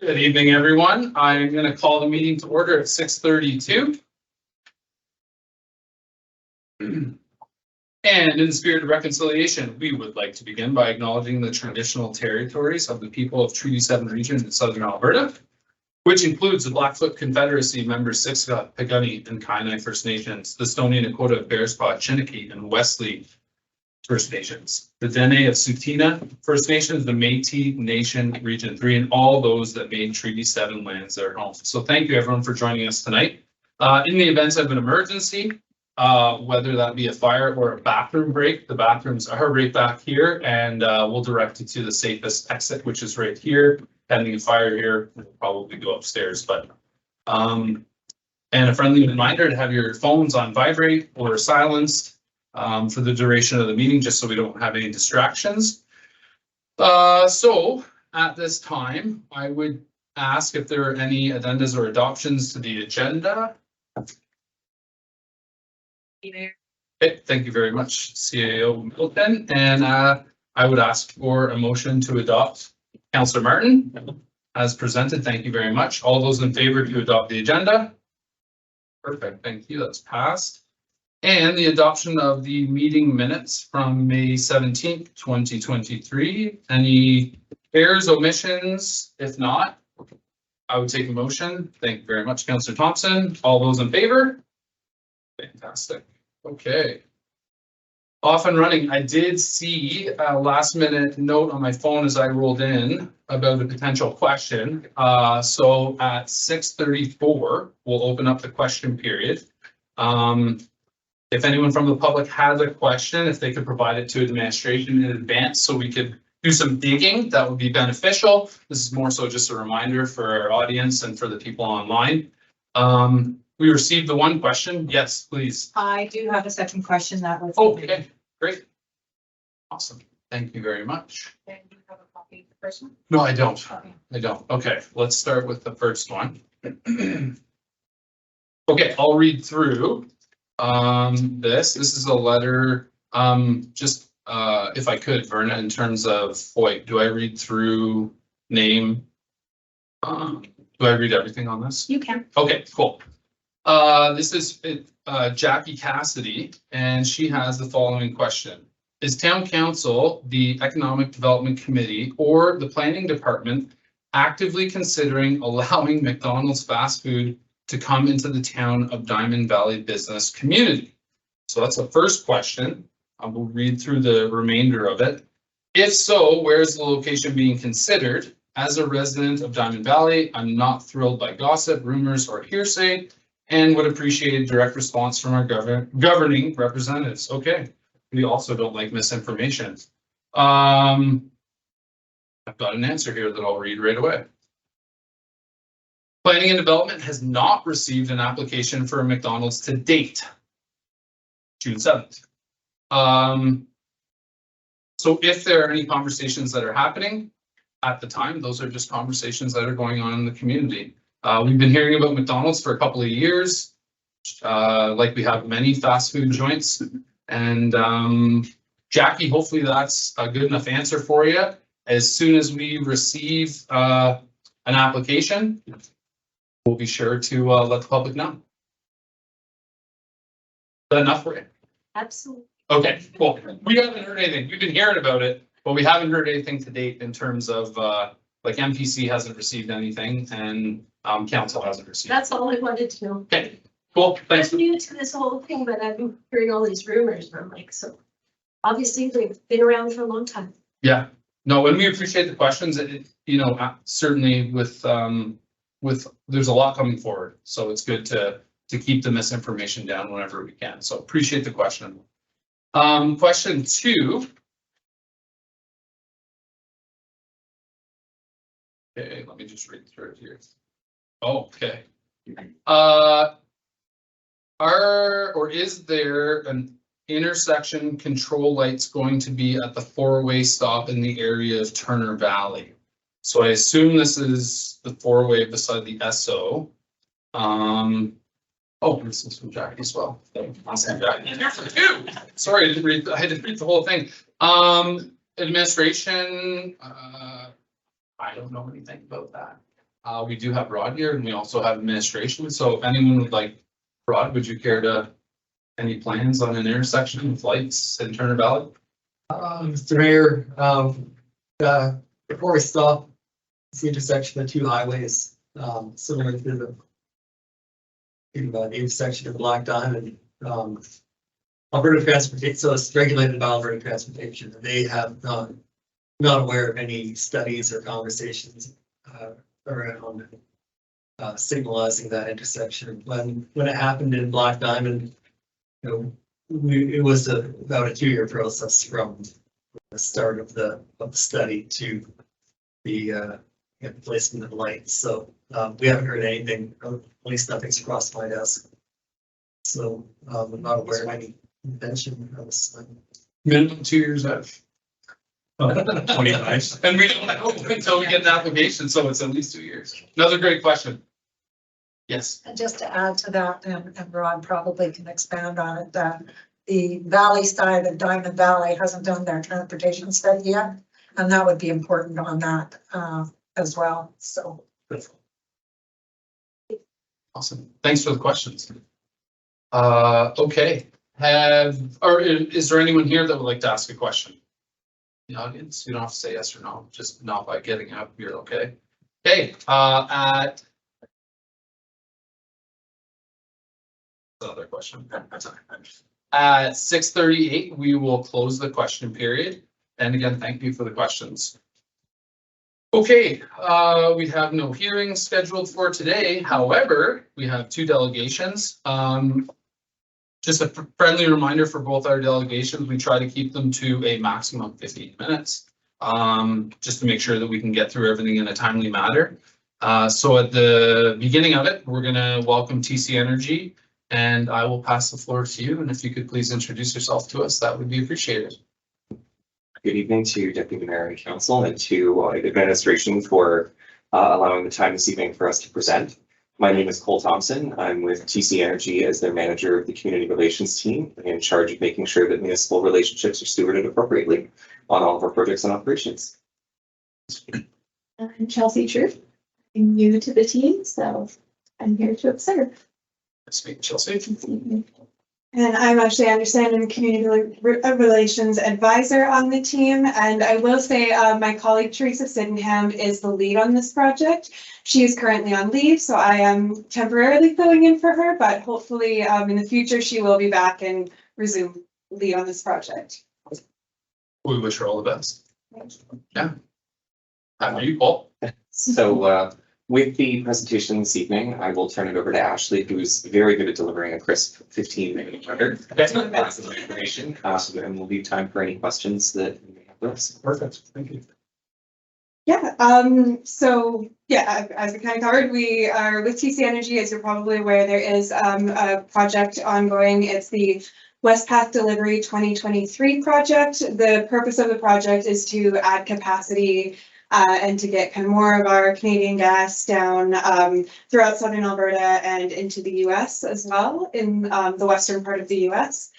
Good evening, everyone. I'm going to call the meeting to order at 6:32. And in the spirit of reconciliation, we would like to begin by acknowledging the traditional territories of the people of Treaty 7 region in southern Alberta, which includes the Blackfoot Confederacy members Siksika, Piikani, and Kainai First Nations, the Stoney Nakoda, Bearspaw, Chiniki, and Wesley First Nations, the Dene of Tsuut'ina First Nations, the Métis Nation Region 3, and all those that made Treaty 7 lands their home. So thank you everyone for joining us tonight. In the event of an emergency, whether that be a fire or a bathroom break, the bathrooms are right back here, and we'll direct you to the safest exit, which is right here. Pending a fire here, we'll probably go upstairs, but and a friendly reminder to have your phones on vibrate or silenced for the duration of the meeting, just so we don't have any distractions. So at this time, I would ask if there are any addendas or adoptions to the agenda. Okay, thank you very much, CAO Middleton. And I would ask for a motion to adopt Councillor Martin as presented. Thank you very much. All those in favor to adopt the agenda? Perfect, thank you, that's passed. And the adoption of the meeting minutes from May 17th, 2023. Any errors, omissions? If not, I would take a motion. Thank you very much, Councillor Thompson. All those in favor? Fantastic. Okay. Off and running. I did see a last minute note on my phone as I rolled in about a potential question. So at 6:34, we'll open up the question period. If anyone from the public has a question, if they could provide it to administration in advance so we could do some digging, that would be beneficial. This is more so just a reminder for our audience and for the people online. We received the one question. Yes, please. I do have a second question that was. Okay, great. Awesome. Thank you very much. Do you have a copy of the first one? No, I don't. Okay. I don't. Okay, let's start with the first one. Okay, I'll read through this is a letter, just if I could, Verna, in terms of FOIP, do I read through name? Do I read everything on this? You can. Okay, cool. This is Jackie Cassidy, and she has the following question. Is Town Council, the Economic Development Committee, or the Planning Department actively considering allowing McDonald's fast food to come into the town of Diamond Valley business community? So that's the first question. I will read through the remainder of it. If so, where is the location being considered? As a resident of Diamond Valley, I'm not thrilled by gossip, rumors, or hearsay, and would appreciate a direct response from our governing representatives. Okay, we also don't like misinformation. I've got an answer here that I'll read right away. Planning and Development has not received an application for a McDonald's to date, June 7th. So if there are any conversations that are happening at the time, those are just conversations that are going on in the community. We've been hearing about McDonald's for a couple of years, like we have many fast food joints. And Jackie, hopefully that's a good enough answer for you. As soon as we receive an application, we'll be sure to let the public know. Is that enough for you? Absolutely. Okay, cool. We haven't heard anything. We've been hearing about it, but we haven't heard anything to date in terms of like MPC hasn't received anything and council hasn't received. That's all I wanted to know. Okay, cool. Thanks. I'm new to this whole thing, but I've been hearing all these rumors and I'm like, so obviously they've been around for a long time. Yeah, no, and we appreciate the questions. You know, certainly with there's a lot coming forward, so it's good to keep the misinformation down whenever we can. So appreciate the question. Question 2. Okay, let me just read through it here. Oh, okay. Is there an intersection control lights going to be at the 4-way stop in the area of Turner Valley? So I assume this is the 4-way beside the SO. Oh, this is from Jackie as well. Awesome, Jackie. Sorry, I didn't read the whole thing. Administration, I don't know anything about that. We do have Rod here and we also have administration. So if anyone would like, Rod, would you care to, any plans on an intersection with lights in Turner Valley? Mr. Mayor, before we stop, it's the intersection of two highways, similar to the intersection of Black Diamond, Alberta Transportation, so it's regulated by Alberta Transportation. They have not aware of any studies or conversations around signalizing that intersection. When it happened in Black Diamond, it was about a 2-year process from the start of the study to the placement of the lights. So we haven't heard anything, at least nothing's crossed my desk. So I'm not aware of any intention of this. Minimum 2 years out. 25. And we don't know until we get an application, so it's at least 2 years. Another great question. Yes. And just to add to that, and Rod probably can expand on it, the valley side of Diamond Valley hasn't done their transportation study yet. And that would be important on that as well, so. Awesome. Thanks for the questions. Okay, is there anyone here that would like to ask a question? The audience, you don't have to say yes or no, just not by getting up, you're okay. Okay, another question. At 6:38, we will close the question period. And again, thank you for the questions. Okay, we have no hearings scheduled for today. However, we have 2 delegations. Just a friendly reminder for both our delegations, we try to keep them to a maximum of 15 minutes. Just to make sure that we can get through everything in a timely manner. So at the beginning of it, we're gonna welcome TC Energy. And I will pass the floor to you, and if you could please introduce yourself to us, that would be appreciated. Good evening to Deputy Mayor and Council and to administration for allowing the time this evening for us to present. My name is Cole Thompson. I'm with TC Energy as their manager of the community relations team, in charge of making sure that municipal relationships are stewarded appropriately on all of our projects and operations. I'm Chelsea Truth. I'm new to the team, so I'm here to observe. Speak, Chelsea. And I'm actually understanding the community relations advisor on the team. And I will say my colleague Teresa Sydenham is the lead on this project. She is currently on leave, so I am temporarily filling in for her, but hopefully in the future she will be back and resume lead on this project. We wish her all the best. Yeah. How are you, Paul? So with the presentation this evening, I will turn it over to Ashley, who's very good at delivering a crisp 15-minute letter. Lots of information, and we'll leave time for any questions that you may have for us. Perfect. Thank you. Yeah, so yeah, as we kind of covered, we are with TC Energy. As you're probably aware, there is a project ongoing. It's the West Path Delivery 2023 project. The purpose of the project is to add capacity and to get kind of more of our Canadian gas down throughout southern Alberta and into the US as well, in the western part of the US.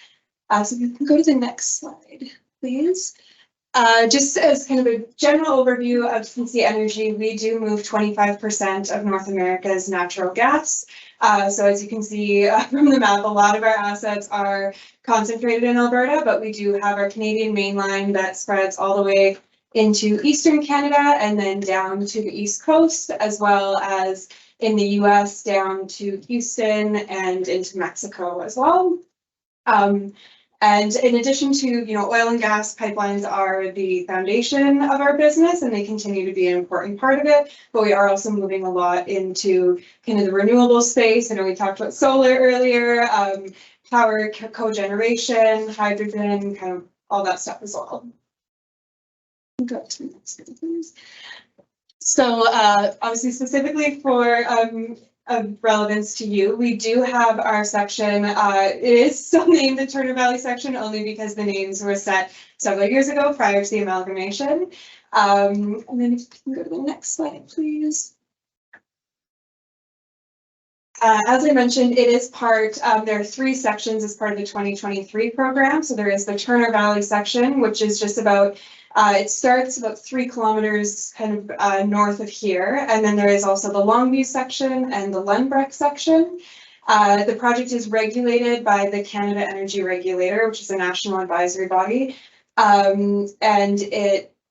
So you can go to the next slide, please. Just as kind of a general overview of TC Energy, we do move 25% of North America's natural gas. So as you can see from the map, a lot of our assets are concentrated in Alberta, but we do have our Canadian mainline that spreads all the way into Eastern Canada and then down to the East Coast, as well as in the US down to Houston and into Mexico as well. And in addition to, oil and gas, pipelines are the foundation of our business and they continue to be an important part of it, but we are also moving a lot into kind of the renewable space. I know we talked about solar earlier, power cogeneration, hydrogen, kind of all that stuff as well. Go to the next one, please. So obviously specifically for of relevance to you, we do have our section. It is still named the Turner Valley section only because the names were set several years ago prior to the amalgamation. And then if you can go to the next slide, please. As I mentioned, it is part, there are 3 sections as part of the 2023 program. So there is the Turner Valley section, which is just about It starts about 3 kilometers kind of north of here, and then there is also the Longview section and the Lundbreck section. The project is regulated by the Canada Energy Regulator, which is a national advisory body. And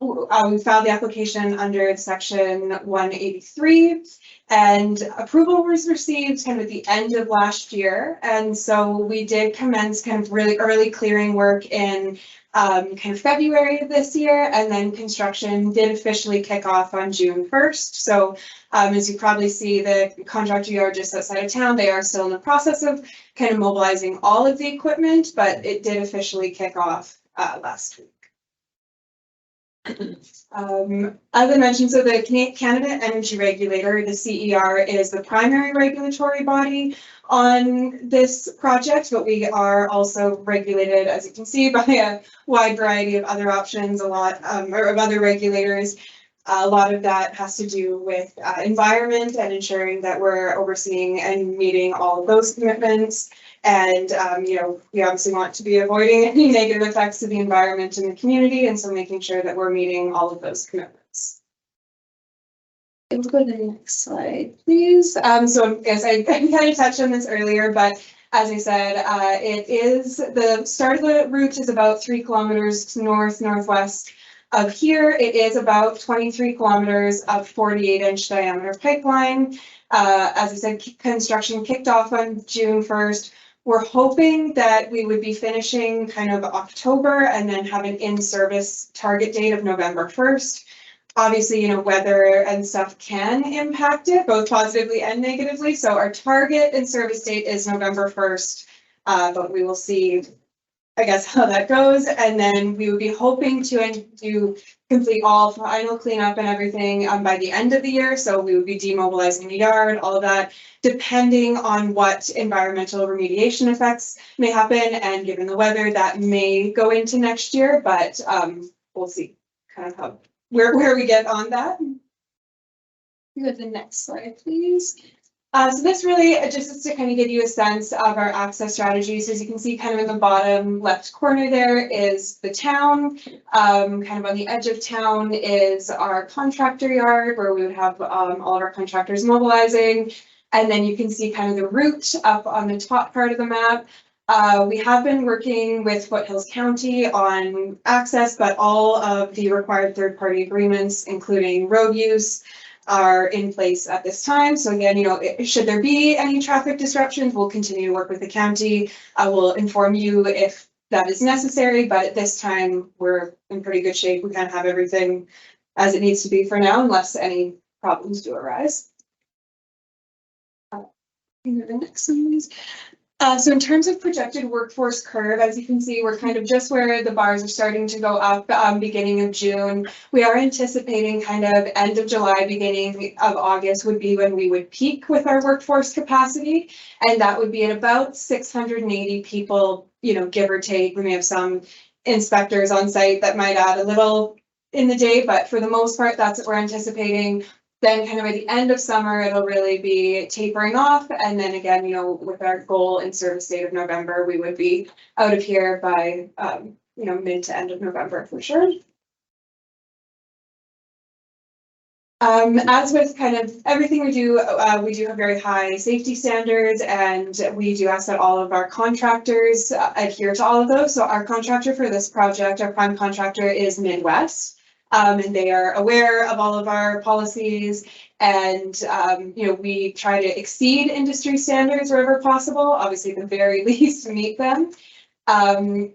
we filed the application under section 183, and approval was received kind of at the end of last year. And so we did commence kind of really early clearing work in kind of February of this year, and then construction did officially kick off on June 1st. So as you probably see, the contractor yard just outside of town, they are still in the process of kind of mobilizing all of the equipment, but it did officially kick off last week. As I mentioned, so the Canada Energy Regulator, the CER, is the primary regulatory body on this project, but we are also regulated, as you can see, by a wide variety of other options, or of other regulators. A lot of that has to do with environment and ensuring that we're overseeing and meeting all of those commitments. And, we obviously want to be avoiding any negative effects to the environment and the community, and so making sure that we're meeting all of those commitments. We'll go to the next slide, please. So yes, I kind of touched on this earlier, but as I said, it is the start of the route is about 3 kilometers northwest of here. It is about 23 kilometers of 48-inch diameter pipeline. As I said, construction kicked off on June 1st. We're hoping that we would be finishing kind of October and then have an in-service target date of November 1st. Obviously, weather and stuff can impact it, both positively and negatively. So our target in-service date is November 1st, but we will see, I guess, how that goes. And then we would be hoping to complete all final cleanup and everything by the end of the year. So we would be demobilizing the yard, all of that, depending on what environmental remediation effects may happen. And given the weather, that may go into next year, but we'll see kind of how where we get on that. Go to the next slide, please. So this really just is to kind of give you a sense of our access strategies. As you can see, kind of in the bottom left corner there is the town. Kind of on the edge of town is our contractor yard, where we would have all of our contractors mobilizing. And then you can see kind of the route up on the top part of the map. We have been working with Foothills County on access, but all of the required third-party agreements, including road use, are in place at this time. So again, should there be any traffic disruptions, we'll continue to work with the county. I will inform you if that is necessary, but at this time, we're in pretty good shape. We kind of have everything as it needs to be for now, unless any problems do arise. The next one, please. So in terms of projected workforce curve, as you can see, we're kind of just where the bars are starting to go up, beginning of June. We are anticipating kind of end of July, beginning of August would be when we would peak with our workforce capacity. And that would be at about 680 people, give or take. We may have some inspectors on site that might add a little in the day, but for the most part, that's what we're anticipating. Then kind of at the end of summer, it'll really be tapering off. And then again, with our goal in service date of November, we would be out of here by, mid to end of November for sure. As with kind of everything we do have very high safety standards, and we do ask that all of our contractors adhere to all of those. So our contractor for this project, our prime contractor, is Midwest. And they are aware of all of our policies, and we try to exceed industry standards wherever possible, obviously at the very least meet them. And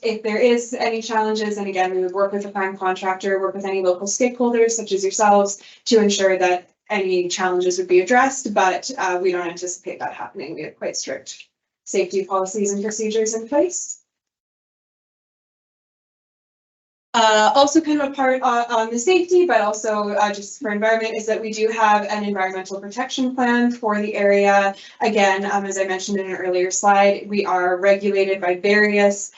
if there is any challenges, and again, we would work with the prime contractor, work with any local stakeholders such as yourselves to ensure that any challenges would be addressed, but we don't anticipate that happening. We have quite strict safety policies and procedures in place. Also kind of a part on the safety, but also just for environment, is that we do have an environmental protection plan for the area. Again, as I mentioned in an earlier slide, we are regulated by various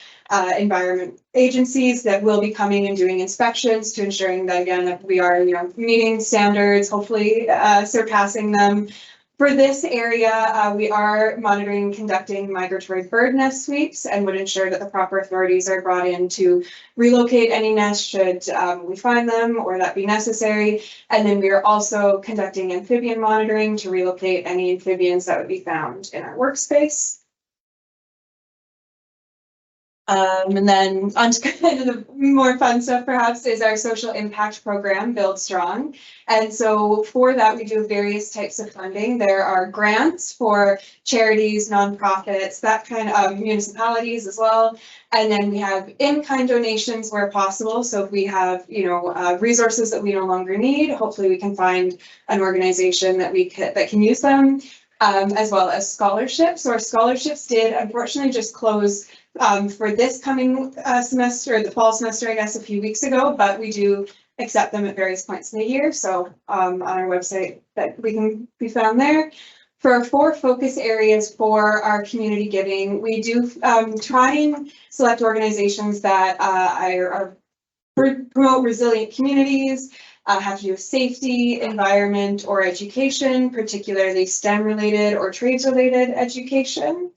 environment agencies that will be coming and doing inspections to ensuring that, again, that we are meeting standards, hopefully surpassing them. For this area, we are monitoring and conducting migratory bird nest sweeps and would ensure that the proper authorities are brought in to relocate any nests should we find them or that be necessary. And then we are also conducting amphibian monitoring to relocate any amphibians that would be found in our workspace. And then on to kind of the more fun stuff perhaps is our social impact program, Build Strong. And so for that, we do various types of funding. There are grants for charities, nonprofits, that kind of municipalities as well. And then we have in-kind donations where possible. So if we have, resources that we no longer need, hopefully we can find an organization that that can use them, as well as scholarships. So our scholarships did unfortunately just close for this coming semester, the fall semester, I guess, a few weeks ago, but we do accept them at various points in the year. So on our website that we can be found there. For our 4 focus areas for our community giving, we do try and select organizations that promote resilient communities, have to do with safety, environment, or education, particularly STEM related or trades related education.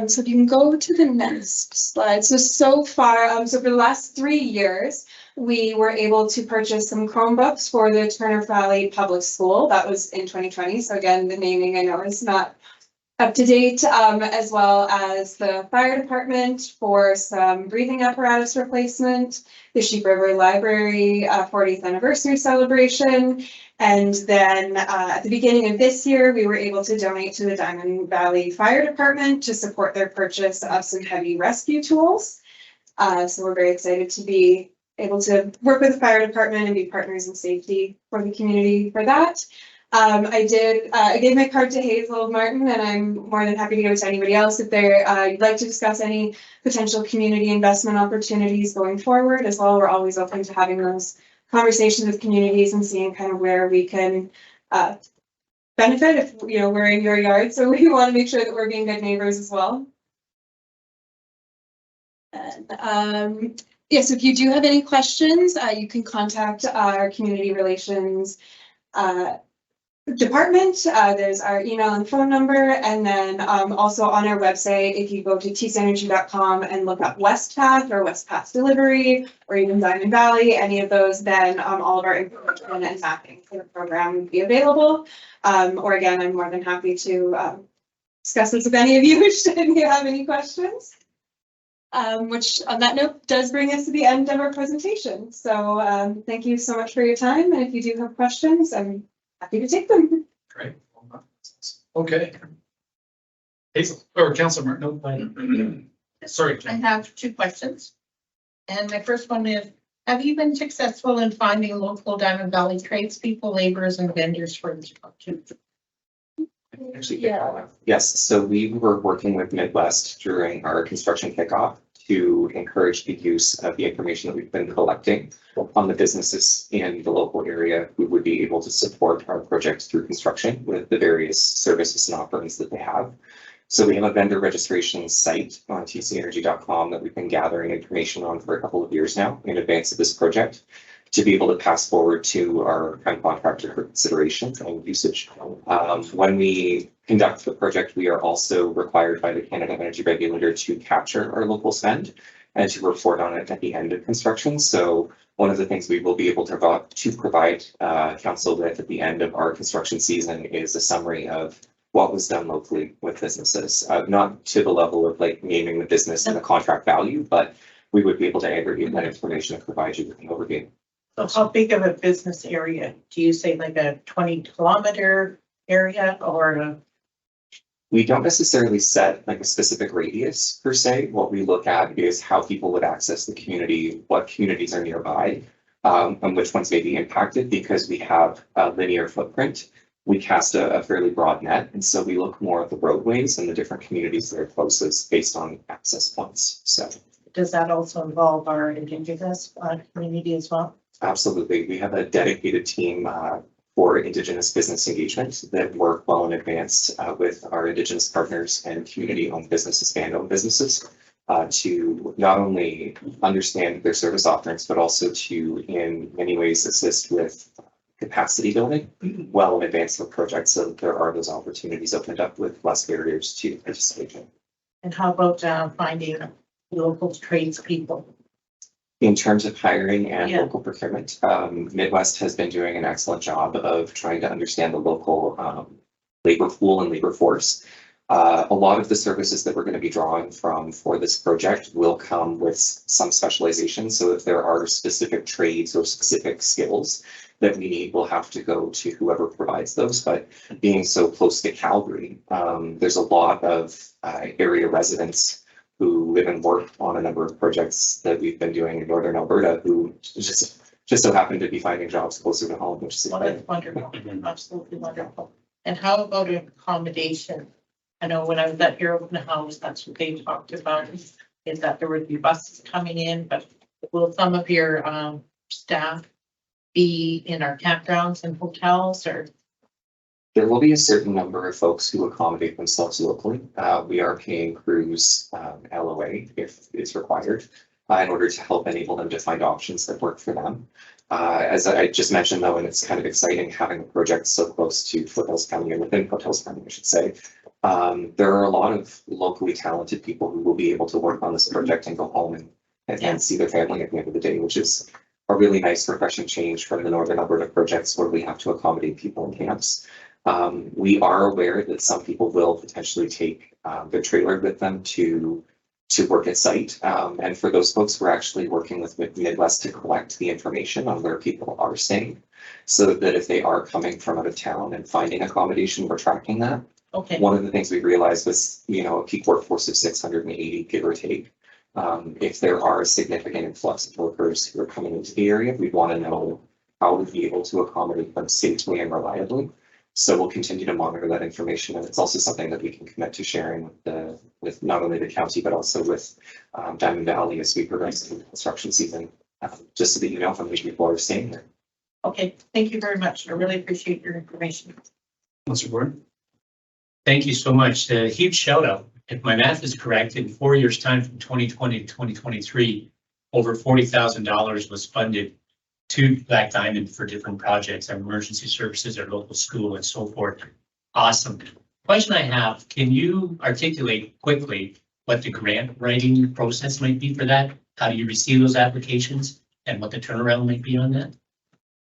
So if you can go to the next slide. So far, so for the last 3 years, we were able to purchase some Chromebooks for the Turner Valley Public School. That was in 2020. So again, the naming I know is not up to date, as well as the fire department for some breathing apparatus replacement, the Sheep River Library 40th anniversary celebration. And then at the beginning of this year, we were able to donate to the Diamond Valley Fire Department to support their purchase of some heavy rescue tools. So we're very excited to be able to work with the fire department and be partners in safety for the community for that. I gave my card to Hazel Martin, and I'm more than happy to give it to anybody else if you'd like to discuss any potential community investment opportunities going forward as well. We're always open to having those conversations with communities and seeing kind of where we can benefit if we're in your yard. So we want to make sure that we're being good neighbors as well. And yes, if you do have any questions, you can contact our community relations department. There's our email and phone number, and then also on our website, if you go to tcenergy.com and look up Westpath or Westpath Delivery or even Diamond Valley, any of those, then all of our information and mapping for the program would be available. Or again, I'm more than happy to discuss this with any of you should you have any questions. Which on that note does bring us to the end of our presentation. So thank you so much for your time, and if you do have questions, I'm happy to take them. Great. Okay. Hazel, or Councilor Martin, no. Sorry. I have 2 questions. And my first one is, have you been successful in finding local Diamond Valley tradespeople, laborers, and vendors for this project? Actually, yes, so we were working with Midwest during our construction kickoff to encourage the use of the information that we've been collecting on the businesses in the local area who would be able to support our project through construction with the various services and offerings that they have. So we have a vendor registration site on tcenergy.com that we've been gathering information on for a couple of years now in advance of this project, to be able to pass forward to our prime contractor for consideration and usage. When we conduct the project, we are also required by the Canada Energy Regulator to capture our local spend and to report on it at the end of construction. So one of the things we will be able to provide council with at the end of our construction season is a summary of what was done locally with businesses, not to the level of like naming the business and the contract value, but we would be able to aggregate that information and provide you with an overview. So how big of a business area? Do you say like a 20-kilometer area or? We don't necessarily set like a specific radius per se. What we look at is how people would access the community, what communities are nearby, and which ones may be impacted, because we have a linear footprint. We cast a fairly broad net, and so we look more at the roadways and the different communities that are closest based on access points. So does that also involve our Indigenous community as well? Absolutely. We have a dedicated team for Indigenous business engagement that work well in advance with our Indigenous partners and community-owned businesses, band-owned businesses, to not only understand their service offerings, but also to, in many ways, assist with capacity building well in advance of projects. So that there are those opportunities opened up with less barriers to participation. And how about finding local tradespeople? In terms of hiring and Yeah. local procurement, Midwest has been doing an excellent job of trying to understand the local labor pool and labor force. A lot of the services that we're going to be drawing from for this project will come with some specialization. So if there are specific trades or specific skills that we need, we'll have to go to whoever provides those. But being so close to Calgary, there's a lot of area residents who live and work on a number of projects that we've been doing in Northern Alberta who just so happen to be finding jobs closer to home, which is Well, exciting. that's wonderful, absolutely wonderful. And how about accommodation? I know when I was at your open house, that's what they talked about, is that there would be buses coming in, but will some of your staff be in our campgrounds and hotels or? There will be a certain number of folks who accommodate themselves locally. We are paying crews LOA if it's required in order to help enable them to find options that work for them. As I just mentioned though, and it's kind of exciting having a project so close to Foothills County or within Foothills County, I should say. There are a lot of locally talented people who will be able to work on this project and go home and see their family at the end of the day, which is a really nice refreshing change from the Northern Alberta projects where we have to accommodate people in camps. We are aware that some people will potentially take their trailer with them to work at site. And for those folks, we're actually working with Midwest to collect the information on where people are staying. So that if they are coming from out of town and finding accommodation, we're tracking that. Okay, One of the things we realized was, a peak workforce of 680, give or take. If there are a significant influx of workers who are coming into the area, we want to know how we'd be able to accommodate them safely and reliably. So we'll continue to monitor that information, and it's also something that we can commit to sharing with not only the county, but also with Diamond Valley as we progress through the construction season, just so that you know how many people are staying there. okay, thank you very much. I really appreciate your information. Councillor Gordon? Thank you so much. A huge shout out. If my math is correct, in 4 years' time from 2020 to 2023, over $40,000 was funded to Black Diamond for different projects, our emergency services, our local school and so forth. Awesome. Question I have, can you articulate quickly what the grant writing process might be for that? How do you receive those applications and what the turnaround might be on that?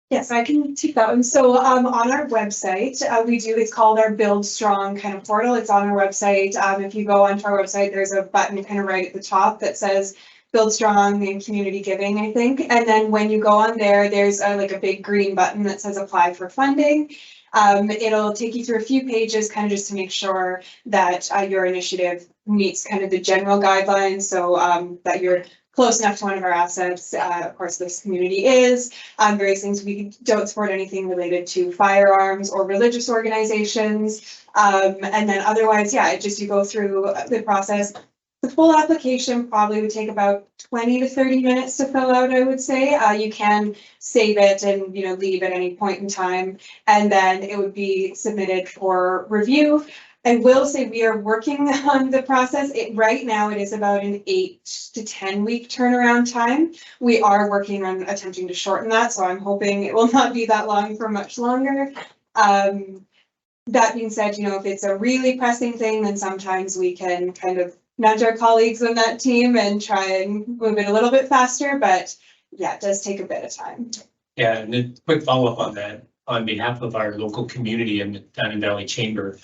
Yes, I can take that one. So on our website, it's called our Build Strong kind of portal. It's on our website. If you go onto our website, there's a button kind of right at the top that says Build Strong and Community Giving, I think. And then when you go on there, there's like a big green button that says Apply for Funding. It'll take you through a few pages kind of just to make sure that your initiative meets kind of the general guidelines. So that you're close enough to one of our assets. Of course, this community is various things. We don't support anything related to firearms or religious organizations. And then otherwise, you go through the process. The full application probably would take about 20 to 30 minutes to fill out, I would say. You can save it and leave at any point in time, and then it would be submitted for review. I will say we are working on the process. Right now it is about an 8 to 10 week turnaround time. We are working on attempting to shorten that, so I'm hoping it will not be that long for much longer. That being said, if it's a really pressing thing, then sometimes we can kind of nudge our colleagues on that team and try and move it a little bit faster, but yeah, it does take a bit of time. Yeah, and a quick follow-up on that, on behalf of our local community and the Diamond Valley Chamber,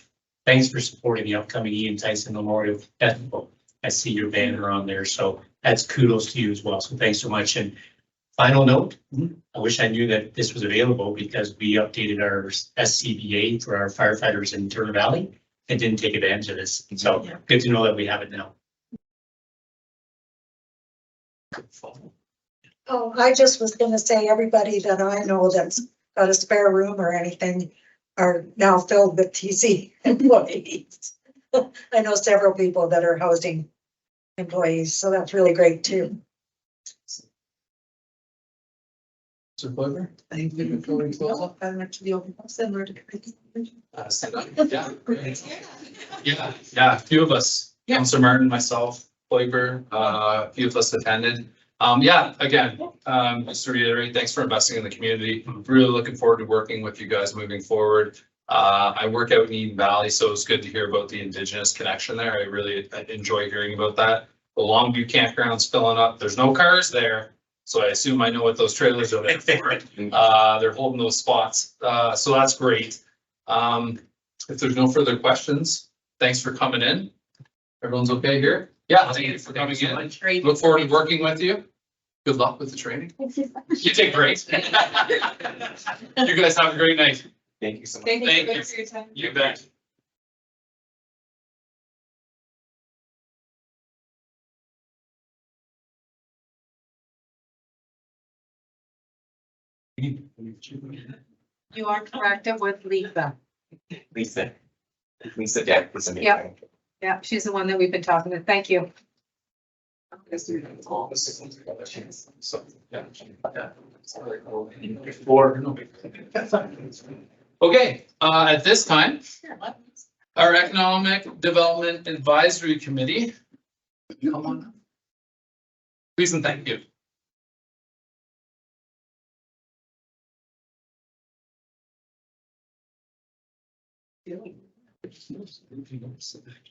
thanks for supporting the upcoming Ian Tyson Memorial Festival. I see your banner on there, so that's kudos to you as well. So thanks so much. And final note, I wish I knew that this was available because we updated our SCBA for our firefighters in Turner Valley and didn't take advantage of this. So good to know that we have it now. Oh, I just was gonna say, everybody that I know that's got a spare room or anything are now filled with TC employees. I know several people that are housing employees, so that's really great too. Councillor Glover? Anything before we close up? I'm actually open. Similar to. Yeah, a few of us, Councillor Martin, myself, Hoiber, a few of us attended. Yeah, again, just to reiterate, thanks for investing in the community. Really looking forward to working with you guys moving forward. I work out in Eden Valley, so it's good to hear about the Indigenous connection there. I really enjoy hearing about that. The Longview campground's filling up. There's no cars there, so I assume I know what those trailers are there for. They're holding those spots, so that's great. If there's no further questions, thanks for coming in. Everyone's okay here? Yeah, thank you for coming in. Great. Look forward to working with you. Good luck with the training. You did great. You guys have a great night. Thank you so much. Thank Thank you you. for your time. You bet. You are correct with Lisa. Lisa. Lisa Deck was amazing. Yep. Yeah, she's the one that we've been talking to. Thank you. So, yeah. Okay, at this time, our Economic Development Advisory Committee. Come on up. Please and thank you.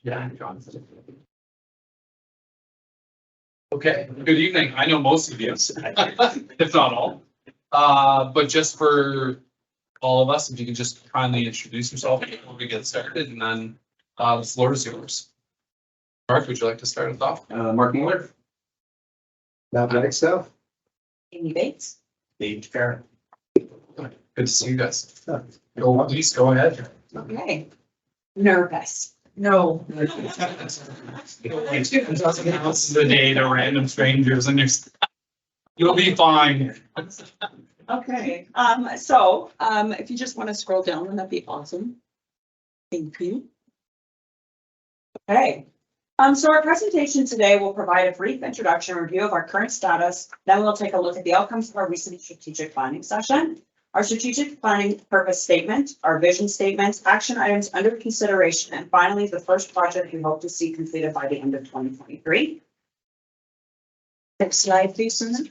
Yeah, Jonathan. Okay, good evening. I know most of you, if not all. But just for all of us, if you could just kindly introduce yourself before we get started, and then the floor is yours. Mark, would you like to start us off? Mark Mueller. Not like so. Amy Bates. Dave Karen. Good to see you guys. Go, please go ahead. Okay. Nervous. No. The day to random strangers and you'll be fine. Okay, if you just want to scroll down, that'd be awesome. Thank you. Okay, so our presentation today will provide a brief introduction and review of our current status. Then we'll take a look at the outcomes of our recent strategic planning session, our strategic planning purpose statement, our vision statement, action items under consideration, and finally, the first project we hope to see completed by the end of 2023. Next slide, please, Susan.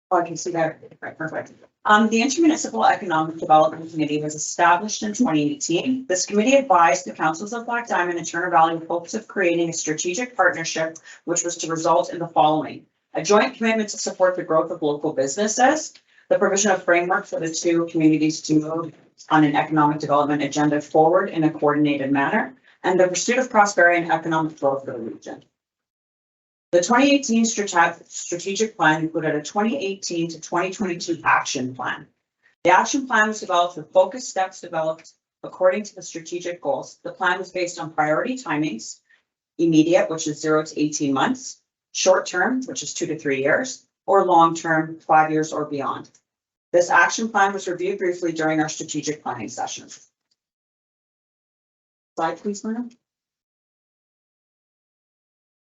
Oh, I can see that. Right, perfect. The Intermunicipal Economic Development Committee was established in 2018. This committee advised the councils of Black Diamond and Turner Valley with hopes of creating a strategic partnership, which was to result in the following: a joint commitment to support the growth of local businesses, the provision of framework for the two communities to move on an economic development agenda forward in a coordinated manner, and the pursuit of prosperity and economic growth for the region. The 2018 strategic plan included a 2018 to 2022 action plan. The action plan was developed with focused steps developed according to the strategic goals. The plan was based on priority timings, immediate, which is 0 to 18 months, short term, which is 2 to 3 years, or long term, 5 years or beyond. This action plan was reviewed briefly during our strategic planning sessions. Slide, please, Myrna.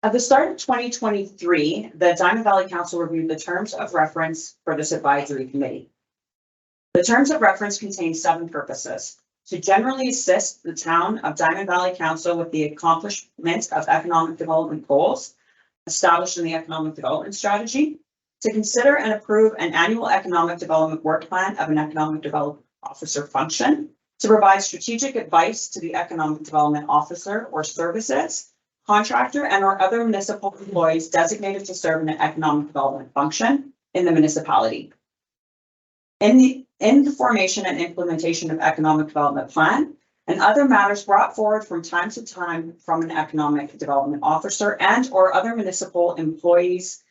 At the start of 2023, the Diamond Valley Council reviewed the terms of reference for this advisory committee. The terms of reference contain 7 purposes: to generally assist the town of Diamond Valley Council with the accomplishment of economic development goals established in the economic development strategy, to consider and approve an annual economic development work plan of an economic development officer function, to provide strategic advice to the economic development officer or services, contractor, and or other municipal employees designated to serve in an economic development function in the municipality. In the formation and implementation of economic development plan and other matters brought forward from time to time from an economic development officer and or other municipal employees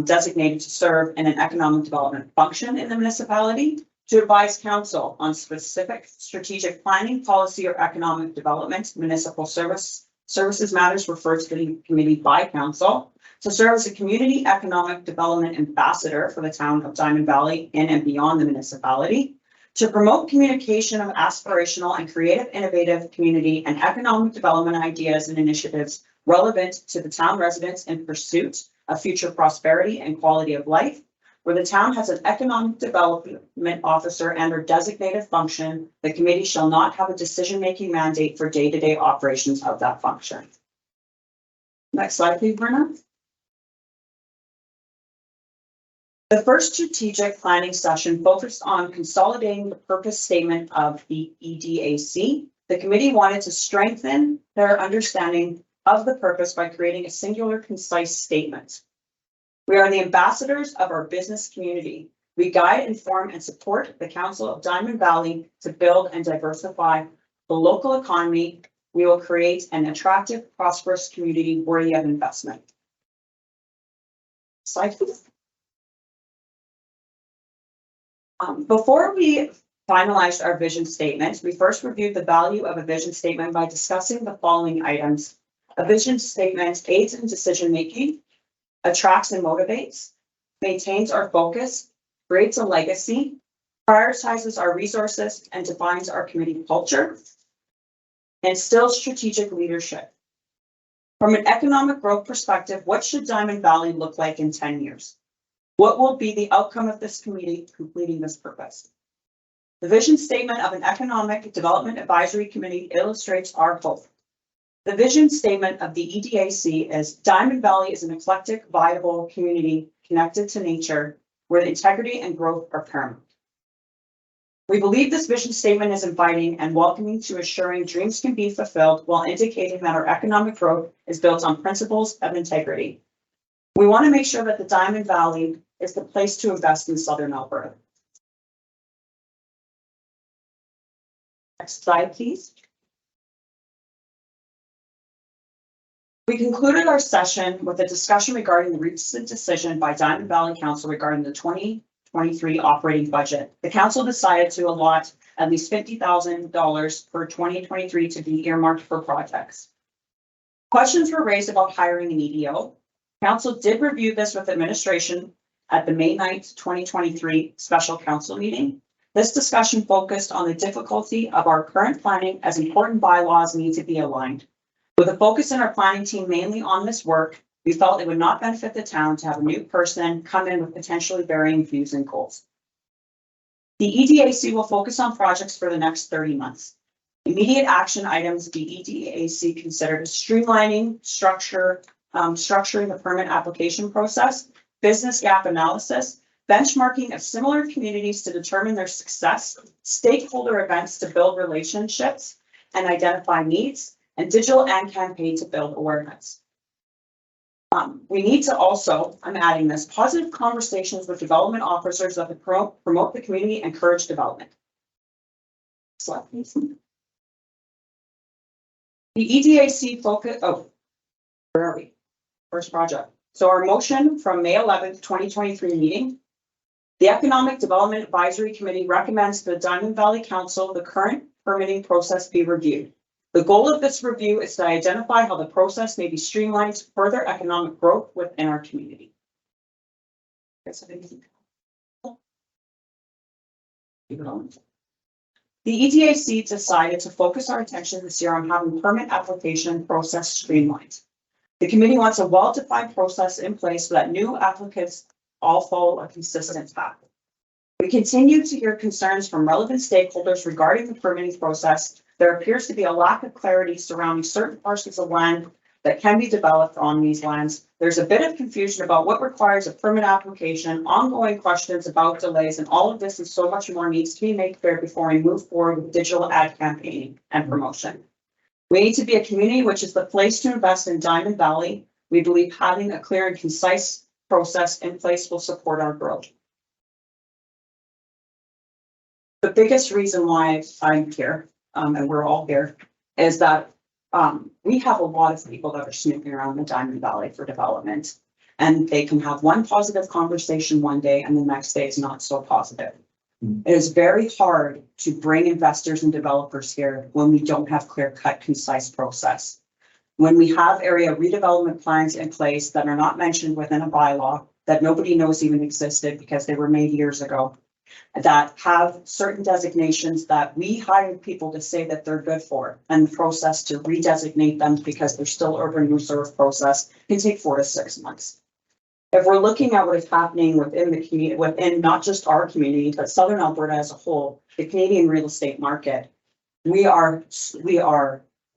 designated to serve in an economic development function in the municipality, to advise council on specific strategic planning, policy, or economic development, municipal services matters referred to the committee by council, to serve as a community economic development ambassador for the town of Diamond Valley in and beyond the municipality, to promote communication of aspirational and creative, innovative community and economic development ideas and initiatives relevant to the town residents in pursuit of future prosperity and quality of life, where the town has an economic development officer and or designated function. The committee shall not have a decision-making mandate for day-to-day operations of that function. Next slide, please, Brenna. The first strategic planning session focused on consolidating the purpose statement of the EDAC. The committee wanted to strengthen their understanding of the purpose by creating a singular, concise statement. We are the ambassadors of our business community. We guide, inform, and support the Council of Diamond Valley to build and diversify the local economy. We will create an attractive, prosperous community worthy of investment. Slide, please. Before we finalized our vision statement, we first reviewed the value of a vision statement by discussing the following items. A vision statement aids in decision-making, attracts and motivates, maintains our focus, creates a legacy, prioritizes our resources, and defines our community culture, instills strategic leadership. From an economic growth perspective, what should Diamond Valley look like in 10 years? What will be the outcome of this committee completing this purpose? The vision statement of an Economic Development Advisory Committee illustrates our hope. The vision statement of the EDAC is Diamond Valley is an eclectic, viable community connected to nature where integrity and growth are paramount. We believe this vision statement is inviting and welcoming to assuring dreams can be fulfilled while indicating that our economic growth is built on principles of integrity. We want to make sure that the Diamond Valley is the place to invest in Southern Alberta. Next slide, please. We concluded our session with a discussion regarding the recent decision by Diamond Valley Council regarding the 2023 operating budget. The council decided to allot at least $50,000 for 2023 to be earmarked for projects. Questions were raised about hiring an EDO. Council did review this with administration at the May 9th, 2023 special council meeting. This discussion focused on the difficulty of our current planning as important bylaws need to be aligned. With a focus in our planning team mainly on this work, we felt it would not benefit the town to have a new person come in with potentially varying views and goals. The EDAC will focus on projects for the next 30 months. Immediate action items, the EDAC considered streamlining structuring the permit application process, business gap analysis, benchmarking of similar communities to determine their success, stakeholder events to build relationships and identify needs, and digital and campaign to build awareness. We need to also, I'm adding this, positive conversations with development officers that promote the community and encourage development. Slide, please. The EDAC focus, where are we? First project. So our motion from May 11th, 2023 meeting. The Economic Development Advisory Committee recommends to the Diamond Valley Council the current permitting process be reviewed. The goal of this review is to identify how the process may be streamlined to further economic growth within our community. The EDAC decided to focus our attention this year on having permit application process streamlined. The committee wants a well-defined process in place so that new applicants all follow a consistent path. We continue to hear concerns from relevant stakeholders regarding the permitting process. There appears to be a lack of clarity surrounding certain parcels of land that can be developed on these lands. There's a bit of confusion about what requires a permit application, ongoing questions about delays, and all of this and so much more needs to be made clear before we move forward with digital ad campaigning and promotion. We need to be a community which is the place to invest in Diamond Valley. We believe having a clear and concise process in place will support our growth. The biggest reason why I'm here, and we're all here, is that we have a lot of people that are snooping around the Diamond Valley for development, and they can have one positive conversation one day and the next day is not so positive. It is very hard to bring investors and developers here when we don't have clear-cut, concise process. When we have area redevelopment plans in place that are not mentioned within a bylaw, that nobody knows even existed because they were made years ago, that have certain designations that we hire people to say that they're good for, and the process to redesignate them because they're still urban reserve process can take 4 to 6 months. If we're looking at what is happening within the community, within not just our community, but Southern Alberta as a whole, the Canadian real estate market, we are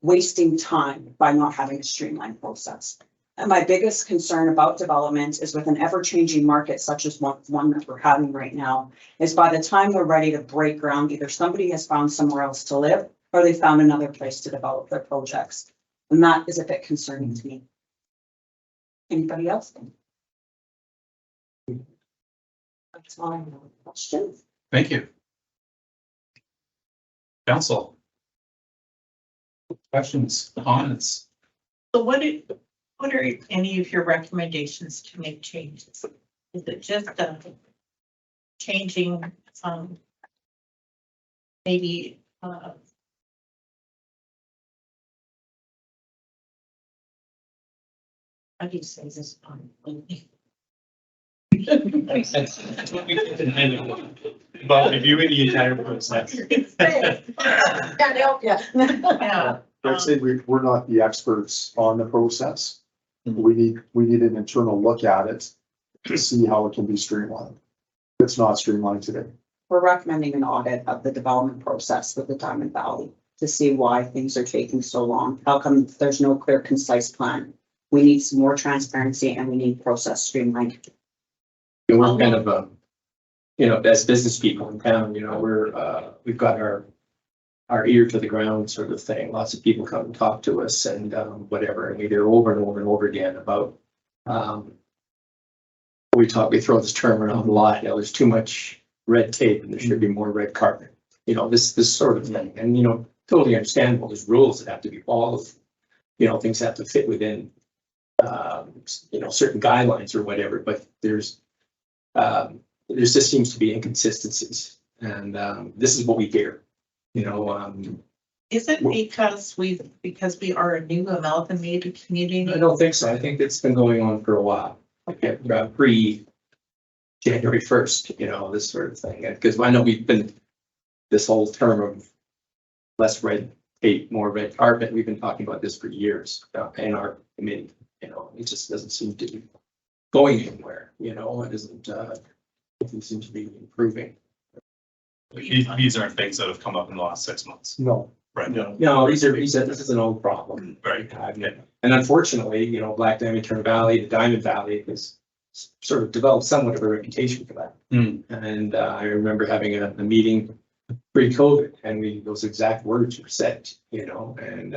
wasting time by not having a streamlined process. And my biggest concern about development is with an ever-changing market such as one that we're having right now, is by the time we're ready to break ground, either somebody has found somewhere else to live or they found another place to develop their projects. And that is a bit concerning to me. Anybody else? That's all I have. Questions? Thank you. Council. Questions, comments? So what are any of your recommendations to make changes? Is it just changing maybe how do you say this? About reviewing the entire process. Can't help you. Yeah. I'd say we're not the experts on the process. We need an internal look at it to see how it can be streamlined. It's not streamlined today. We're recommending an audit of the development process with the Diamond Valley to see why things are taking so long. How come there's no clear, concise plan? We need some more transparency and we need process streamlined. We're kind of as business people in town, we've got our ear to the ground sort of thing. Lots of people come and talk to us and whatever, and we hear over and over and over again about we throw this term around a lot. There's too much red tape and there should be more red carpet. This sort of thing. And totally understandable. There's rules that have to be followed. Things have to fit within certain guidelines or whatever, but there just seems to be inconsistencies. And this is what we hear. Is it because we are a new amalgamated community? I don't think so. I think it's been going on for a while. Okay, pre-January 1st, this sort of thing. Because I know we've been this whole term of less red tape, more red carpet. We've been talking about this for years in our committee. It just doesn't seem to be going anywhere. It doesn't seem to be improving. These aren't things that have come up in the last 6 months. No. Right. No, this is an old problem. Right. And unfortunately, Black Diamond Turn Valley, the Diamond Valley has sort of developed somewhat of a reputation for that. And I remember having a meeting pre-COVID and those exact words were said, and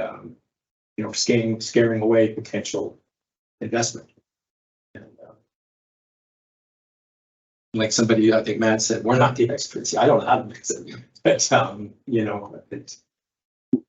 scaring away potential investment. And like somebody, I think Matt said, we're not the experts. I don't know how to fix it, but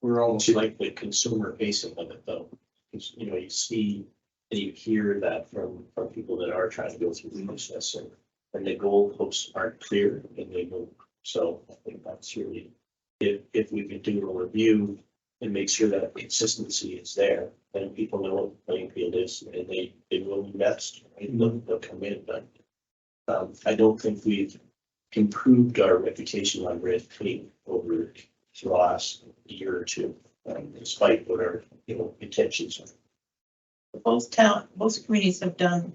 We're almost like the consumer facing of it though. You see and you hear that from people that are trying to go through the process and the goalposts aren't clear and they move. So I think that's really, if we could do a review and make sure that consistency is there, then people know what the playing field is and they will invest, right? They'll come in, but I don't think we've improved our reputation on red tape over the last year or two, despite what our intentions are. Most communities have done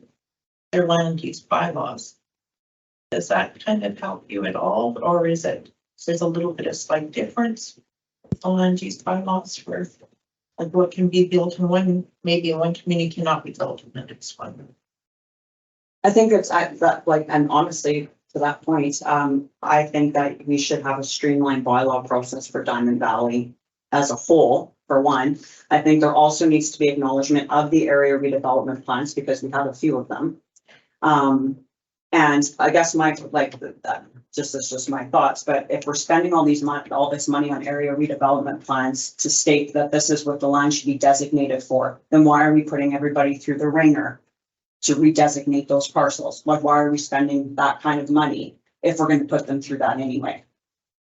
their land use bylaws. Does that kind of help you at all, or there's a little bit of slight difference with the land use bylaws for like what can be built in one, maybe in one community cannot be built in the next one? I think and honestly, to that point, I think that we should have a streamlined bylaw process for Diamond Valley as a whole, for one. I think there also needs to be acknowledgement of the area redevelopment plans because we have a few of them. And I guess this is just my thoughts, but if we're spending all this money on area redevelopment plans to state that this is what the land should be designated for, then why are we putting everybody through the ringer to redesignate those parcels? Why are we spending that kind of money if we're going to put them through that anyway?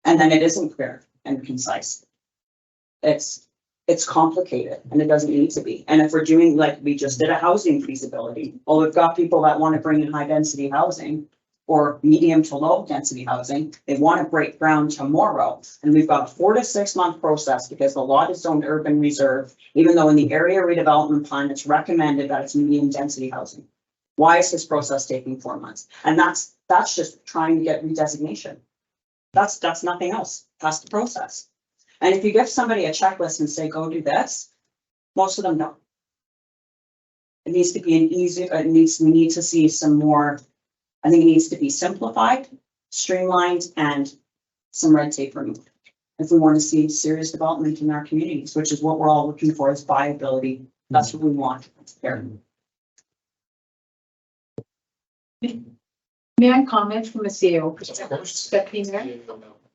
And then it isn't clear and concise. It's complicated and it doesn't need to be. And if we're doing like we just did a housing feasibility, well, we've got people that want to bring in high density housing or medium to low density housing. They want to break ground tomorrow. And we've got a 4 to 6 month process because the lot is zoned urban reserve, even though in the area redevelopment plan, it's recommended that it's medium density housing. Why is this process taking 4 months? And that's just trying to get redesignation. That's nothing else. That's the process. And if you give somebody a checklist and say, go do this, most of them don't. It needs to be we need to see some more, I think it needs to be simplified, streamlined, and some red tape removed. If we want to see serious development in our communities, which is what we're all looking for, is viability. That's what we want here. May I comment from a CEO perspective? Stepping there?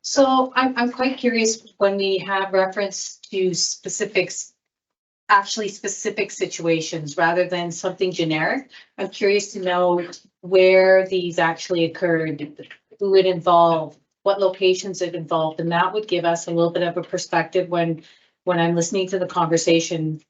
So I'm quite curious when we have reference to specifics, actually specific situations rather than something generic. I'm curious to know where these actually occurred, who it involved, what locations it involved, and that would give us a little bit of a perspective when I'm listening to the conversation,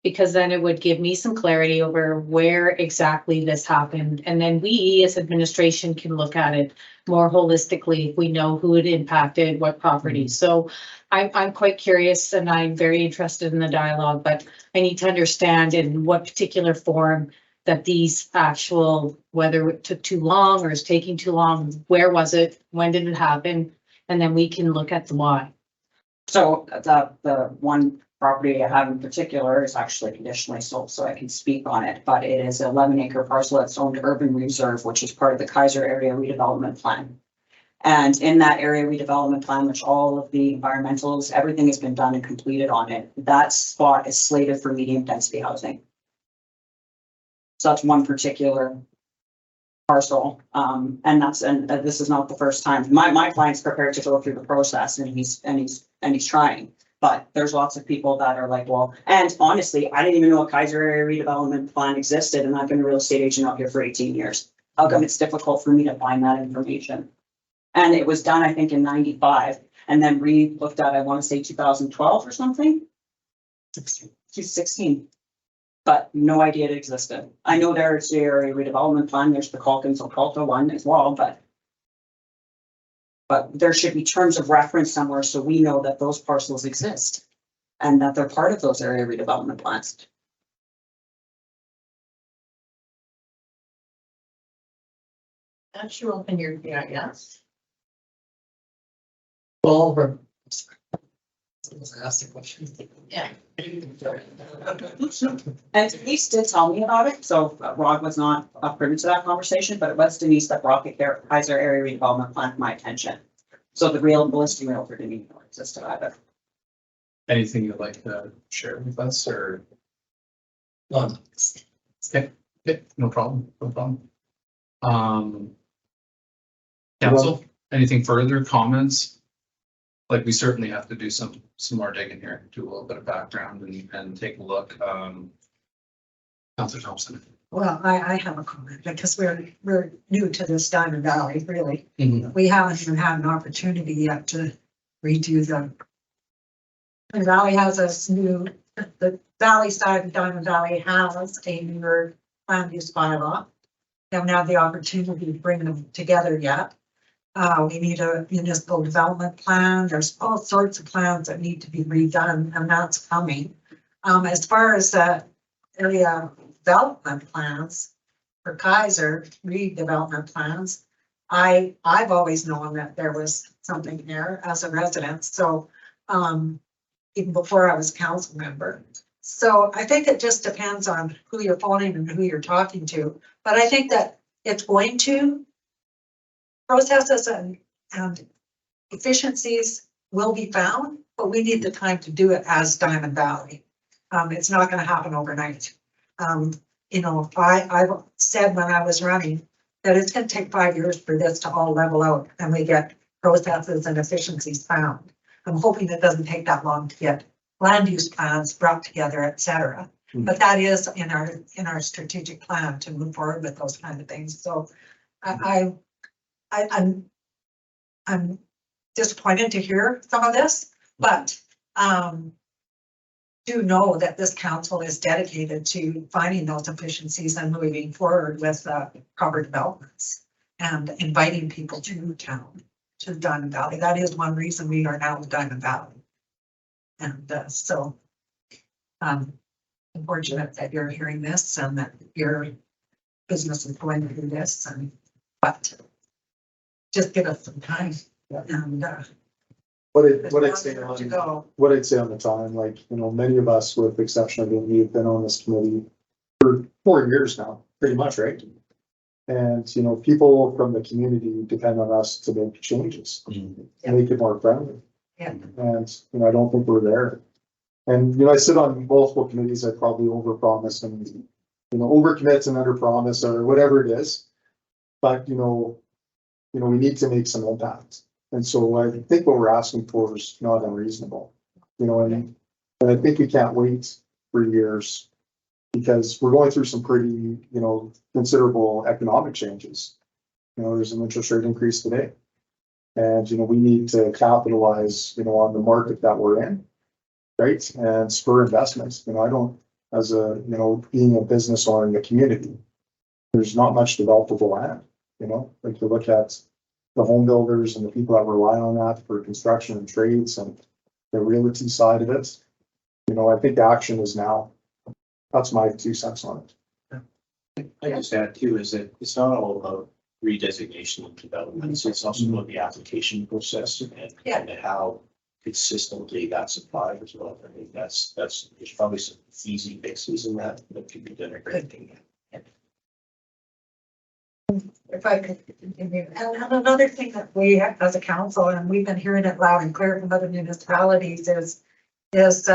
because then it would give me some clarity over where exactly this happened. And then we as administration can look at it more holistically if we know who it impacted, what properties. So I'm quite curious and I'm very interested in the dialogue, but I need to understand in what particular form that these actual, whether it took too long or is taking too long, where was it, when did it happen? And then we can look at the why. So the one property I have in particular is actually conditionally sold, so I can speak on it, but it is an 11-acre parcel that's owned urban reserve, which is part of the Kaiser area redevelopment plan. And in that area redevelopment plan, which all of the environmentals, everything has been done and completed on it, that spot is slated for medium density housing. So that's one particular parcel. And this is not the first time. My client's prepared to go through the process and he's trying. But there's lots of people that are like, well, and honestly, I didn't even know a Kaiser area redevelopment plan existed, and I've been a real estate agent out here for 18 years. How come it's difficult for me to find that information? And it was done, I think, in 95, and then looked at, I want to say 2012 or something. 16. But no idea it existed. I know there's the area redevelopment plan, there's the Calkins-Oculta one as well, but there should be terms of reference somewhere so we know that those parcels exist and that they're part of those area redevelopment plans. That should open your GIS. Well, ask the question. Yeah. And Denise did tell me about it, so Rod was not privy to that conversation, but it was Denise that brought the Kaiser area redevelopment plan to my attention. So the real listing realtor didn't even know it existed either. Anything you'd like to share with us or? None. Okay, no problem, no problem. Council, anything further, comments? Like, we certainly have to do some more digging here, do a little bit of background and take a look. Councillor Thompson. Well, I have a comment because we're new to this Diamond Valley, really. Mhm. We haven't even had an opportunity yet to redo them. The valley has the valley side of Diamond Valley has a newer land use bylaw. Haven't had the opportunity to bring them together yet. We need a municipal development plan. There's all sorts of plans that need to be redone, and that's coming. As far as area development plans for Kaiser redevelopment plans, I've always known that there was something there as a resident. So even before I was council member. So I think it just depends on who you're phoning and who you're talking to. But I think that it's going to processes and efficiencies will be found, but we need the time to do it as Diamond Valley. It's not going to happen overnight. You know, I've said when I was running that it's going to take 5 years for this to all level out and we get processes and efficiencies found. I'm hoping it doesn't take that long to get land use plans brought together, et cetera. But that is in our strategic plan to move forward with those kind of things. So I'm disappointed to hear some of this, but do know that this council is dedicated to finding those efficiencies and moving forward with proper developments and inviting people to town, to Diamond Valley. That is one reason we are now in Diamond Valley. And so I'm fortunate that you're hearing this and that your business is going to do this, but just give us some time. And What I'd say on the time, like, you know, many of us, with the exception of me, have been on this committee for 4 years now, pretty much, right? And, you know, people from the community depend on us to make changes, make it more friendly. Yeah. And, you know, I don't think we're there. And, you know, I sit on multiple committees, I probably overpromise and, you know, overcommit and underpromise or whatever it is. But, you know, we need to make some impact. And so I think what we're asking for is not unreasonable, you know, and I think we can't wait for years because we're going through some pretty, you know, considerable economic changes. You know, there's an interest rate increase today. And, you know, we need to capitalize, you know, on the market that we're in, right? And spur investments. You know, I don't, as a, you know, being a business owner in the community, there's not much developable land, you know, like you look at the home builders and the people that rely on that for construction and trades and the realty side of it. You know, I think action is now. That's my 2 cents on it. I just add too, is that it's not all about redesignation of developments, it's also about the application process and how consistently that's applied as well. I think that's, there's probably some easy fixes in that can be done a great thing. If I could continue, and another thing that we have as a council, and we've been hearing it loud and clear from other municipalities is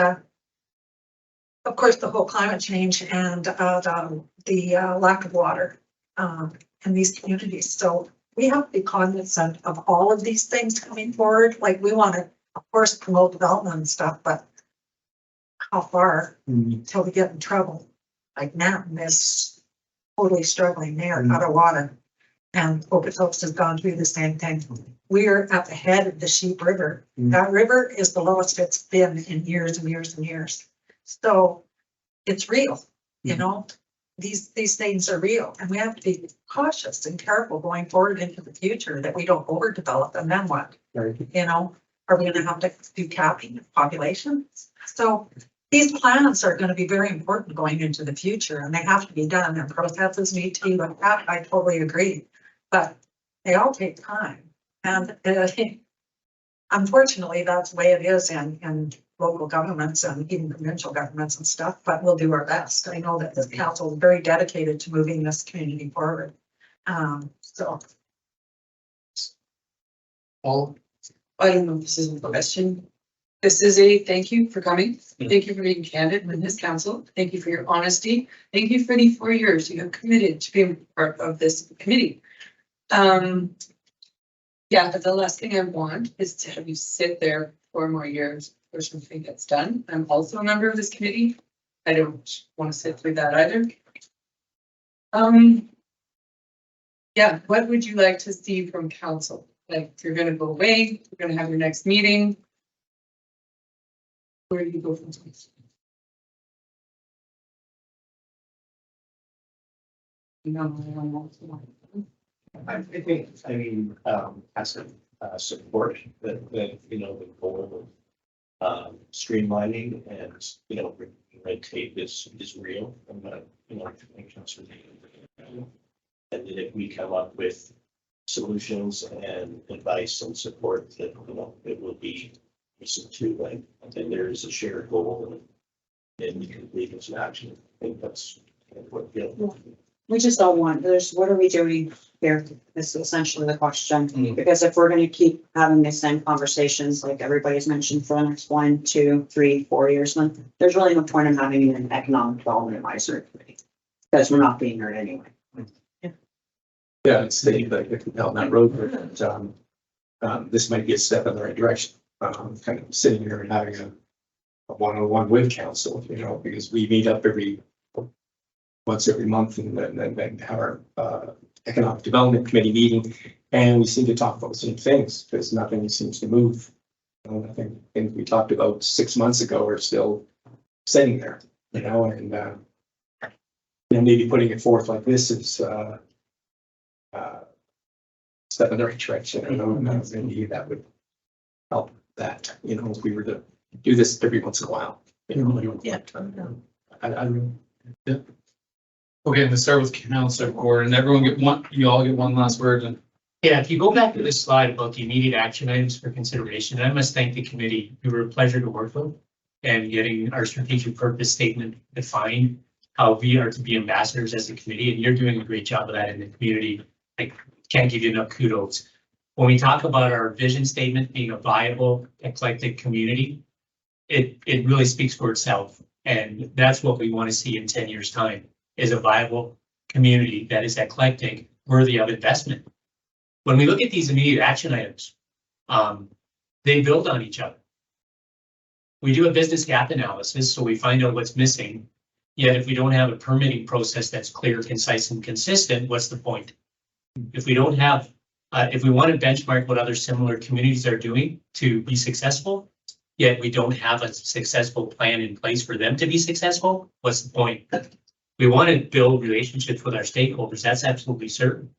of course, the whole climate change and the lack of water in these communities. So we have to be cognizant of all of these things coming forward. Like we want to, of course, promote development and stuff, but how far until we get in trouble? Like Mountain is totally struggling there, out of water. And Okotoks has gone through the same thing. We're at the head of the Sheep River. That river is the lowest it's been in years and years and years. So it's real, you know, these things are real and we have to be cautious and careful going forward into the future that we don't overdevelop and then what? Right. You know, are we gonna have to do capping of population? So these plans are gonna be very important going into the future and they have to be done and processes need to be looked at. I totally agree, but they all take time. And unfortunately, that's the way it is in local governments and even provincial governments and stuff, but we'll do our best. I know that this council is very dedicated to moving this community forward. So. Well, I don't know if this is a question. This is a thank you for coming. Thank you for being candid with this council. Thank you for your honesty. Thank you for the 4 years you have committed to being part of this committee. Yeah, but the last thing I want is to have you sit there 4 more years before something gets done. I'm also a member of this committee. I don't want to sit through that either. Yeah, what would you like to see from council? Like, you're gonna go away, you're gonna have your next meeting. Where do you go from here? I think, as a support that, you know, the goal of streamlining and, you know, red tape is real. And, you know, I think and that if we come up with solutions and advice and support that, you know, it will be listened to, like, and there is a shared goal and we can lead into action. I think that's what, you know. We just don't want, what are we doing here? This is essentially the question, because if we're gonna keep having the same conversations, like everybody's mentioned for the next 1, 2, 3, 4 years, then there's really no point in having an economic development advisory committee. Because we're not being heard anyway. Yeah, it's the, down that road, this might be a step in the right direction. Kind of sitting here and having a one-on-one with council, you know, because we meet up once every month and then have our economic development committee meeting, and we seem to talk about the same things because nothing seems to move. You know, I think things we talked about 6 months ago are still sitting there, you know, and maybe putting it forth like this is step in the right direction. I don't know, maybe that would help that, you know, if we were to do this every once in a while. You know, Yeah. Yeah. Okay, let's start with Councillor Gordon. Everyone you all get one last word. And Yeah, if you go back to this slide about the immediate action items for consideration, I must thank the committee. You were a pleasure to work with and getting our strategic purpose statement defined. how we are to be ambassadors as a committee, and you're doing a great job of that in the community. I can't give you enough kudos. When we talk about our vision statement being a viable, eclectic community, it really speaks for itself. And that's what we want to see in 10 years' time, is a viable community that is eclectic, worthy of investment. When we look at these immediate action items, they build on each other. We do a business gap analysis, so we find out what's missing. Yet if we don't have a permitting process that's clear, concise, and consistent, what's the point? If we don't have, if we want to benchmark what other similar communities are doing to be successful, yet we don't have a successful plan in place for them to be successful, what's the point? We want to build relationships with our stakeholders, that's absolutely certain.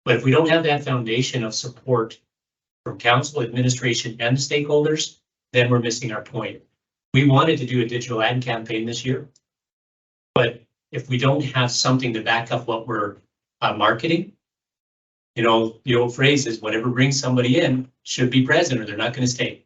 But if we don't have that foundation of support from council, administration, and the stakeholders, then we're missing our point. We wanted to do a digital ad campaign this year, but if we don't have something to back up what we're marketing, you know, the old phrase is whatever brings somebody in should be present or they're not going to stay.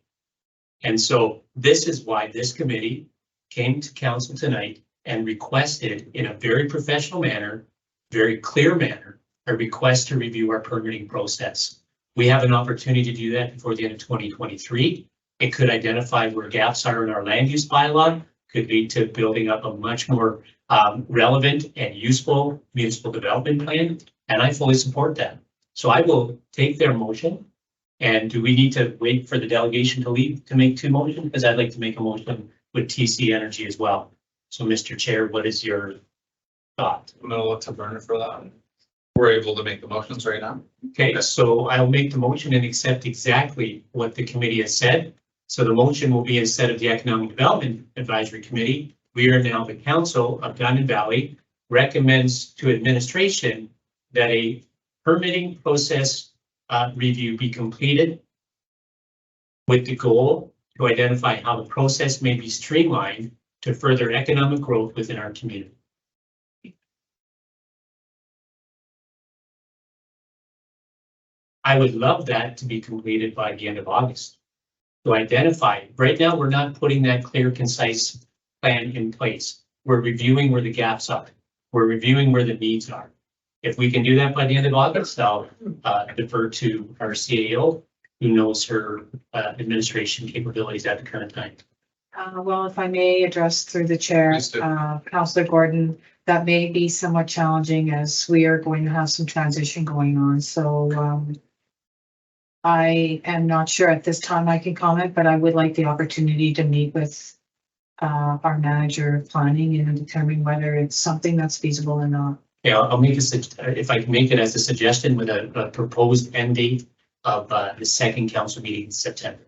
And so this is why this committee came to council tonight and requested in a very professional manner, very clear manner, a request to review our permitting process. We have an opportunity to do that before the end of 2023. It could identify where gaps are in our land use bylaw, could lead to building up a much more relevant and useful municipal development plan, and I fully support that. So I will take their motion. And do we need to wait for the delegation to leave to make two motions? Because I'd like to make a motion with TC Energy as well. So Mr. Chair, what is your thought? I'm gonna look to Vernon for that. We're able to make the motions right now. Okay, so I'll make the motion and accept exactly what the committee has said. So the motion will be, instead of the Economic Development Advisory Committee, we are now the Council of Diamond Valley recommends to administration that a permitting process review be completed with the goal to identify how the process may be streamlined to further economic growth within our community. I would love that to be completed by the end of August. To identify, right now, we're not putting that clear, concise plan in place. We're reviewing where the gaps are. We're reviewing where the needs are. If we can do that by the end of August, I'll defer to our CAO, who knows her administration capabilities at the current time. Well, if I may address through the chair, Please do. Councillor Gordon, that may be somewhat challenging as we are going to have some transition going on. So I am not sure at this time I can comment, but I would like the opportunity to meet with our manager of planning and determine whether it's something that's feasible or not. Yeah, I'll make if I can make it as a suggestion with a proposed end date of the second council meeting in September.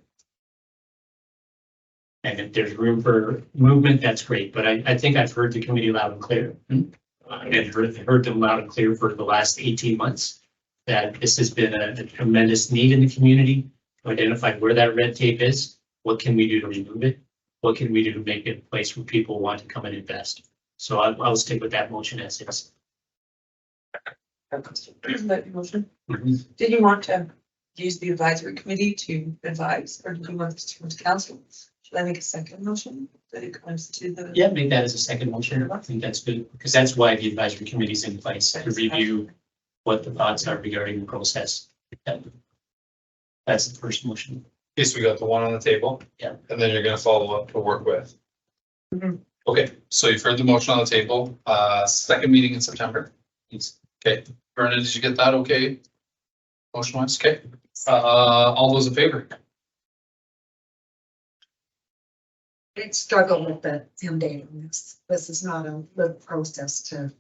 And if there's room for movement, that's great, but I think I've heard the committee loud and clear. And heard them loud and clear for the last 18 months, that this has been a tremendous need in the community to identify where that red tape is. What can we do to remove it? What can we do to make it a place where people want to come and invest? So I'll stick with that motion as is. That motion. Did you want to use the advisory committee to advise, or did you want this to come to council? Should I make a second motion that it comes to the? Yeah, make that as a second motion. I think that's good, because that's why the advisory committee is in place, to review what the thoughts are regarding the process. That's the first motion. Okay, so we got the one on the table. Yeah. And then you're gonna follow up to work with. Mhm. Okay, so you've heard the motion on the table, second meeting in September. Okay, Vernon, did you get that okay? Motion wise, okay. All those in favor? I'd struggle with the end date on this. This is not a good process to.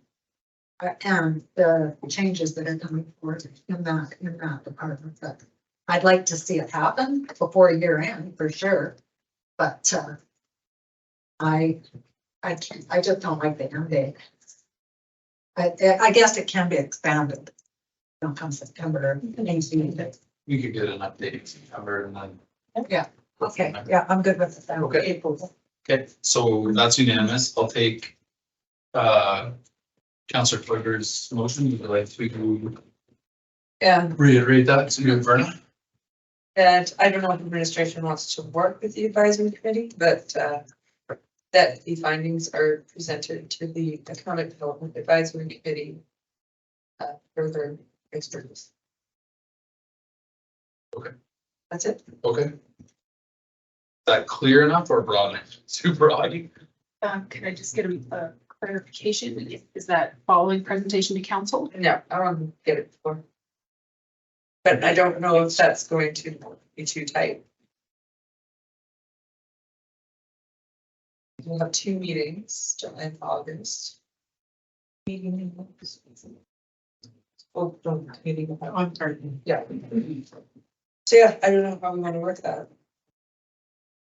And the changes that are coming forward in that department, but I'd like to see it happen before year end for sure. But I just don't like the end date. I guess it can be expanded. Don't come September. We could get an update in September and then. Yeah, okay, yeah, I'm good with it. Okay. April. Okay, so that's unanimous. I'll take Councillor Flicker's motion. Would you like to And, reiterate that to you, Vernon? and I don't know if administration wants to work with the advisory committee, but that the findings are presented to the Economic Development Advisory Committee. Further expertise. Okay. That's it. Okay. Is that clear enough or broad enough? Too broad? Can I just get a clarification? Is that following presentation to council? No, I don't get it before. But I don't know if that's going to be too tight. We'll have 2 meetings, July and August. Meeting in August. Oh, no, meeting. I'm sorry. Yeah. So yeah, I don't know how we want to work that.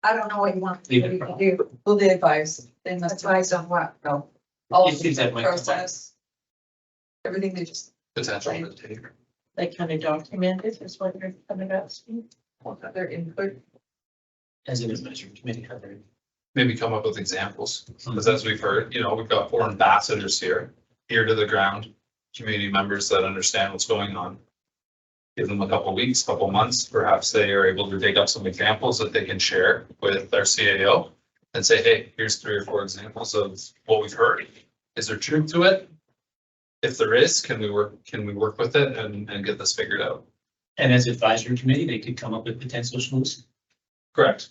I don't know what you want Leave me it. to do. Will they advise? They must Advise on what? No. All of Issues the that might come up. process. Everything they just. Potential Right. red tape. Like kind of documented is what you're kind of asking. Want their input. As an advisory committee, Heather. Maybe come up with examples, because as we've heard, you know, we've got 4 ambassadors here, ear to the ground, community members that understand what's going on. Give them a couple weeks, couple months, perhaps they are able to dig up some examples that they can share with their CAO and say, hey, here's 3 or 4 examples of what we've heard. Is there truth to it? If there is, can we work with it and get this figured out? And as advisory committee, they could come up with potential solutions. Correct.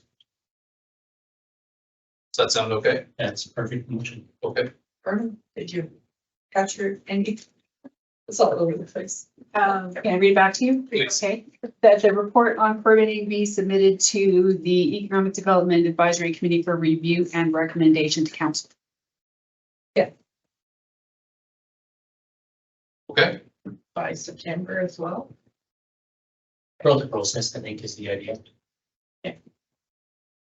Does that sound okay? That's a perfect motion. Okay. Vernon, did you capture any? It's all over the place. Can I read it back to you? Please. Okay, that the report on permitting be submitted to the Economic Development Advisory Committee for review and recommendation to council. Okay. By September as well. Build the process, I think, is the idea.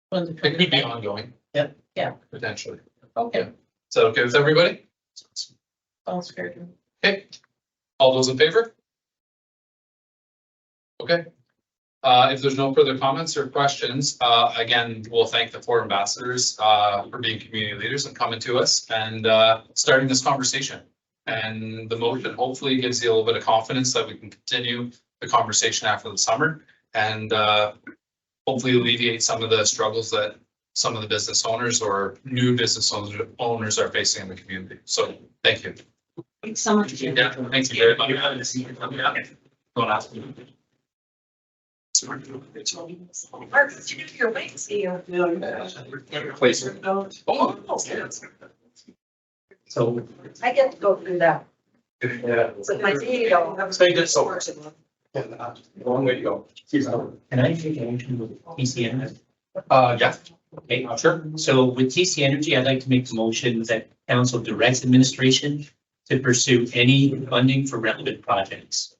When the It could be ongoing. Yep. Yeah. Potentially. Okay, Is that okay with everybody? sounds fair to me. Okay. All those in favor? Okay. If there's no further comments or questions, again, we'll thank the 4 ambassadors for being community leaders and coming to us and starting this conversation. And the motion hopefully gives you a little bit of confidence that we can continue the conversation after the summer and hopefully alleviate some of the struggles that some of the business owners or new business owners are facing in the community. So thank you. Thanks so much. Yeah, thank you very much. Don't ask me. Mark, did you do your wings here? So. I get to go through that. It's like my CEO. So you did so. Long way to go. Can I take a motion with TC Energy? Yeah. Okay, sure. So with TC Energy, I'd like to make the motion that council directs administration to pursue any funding for relevant projects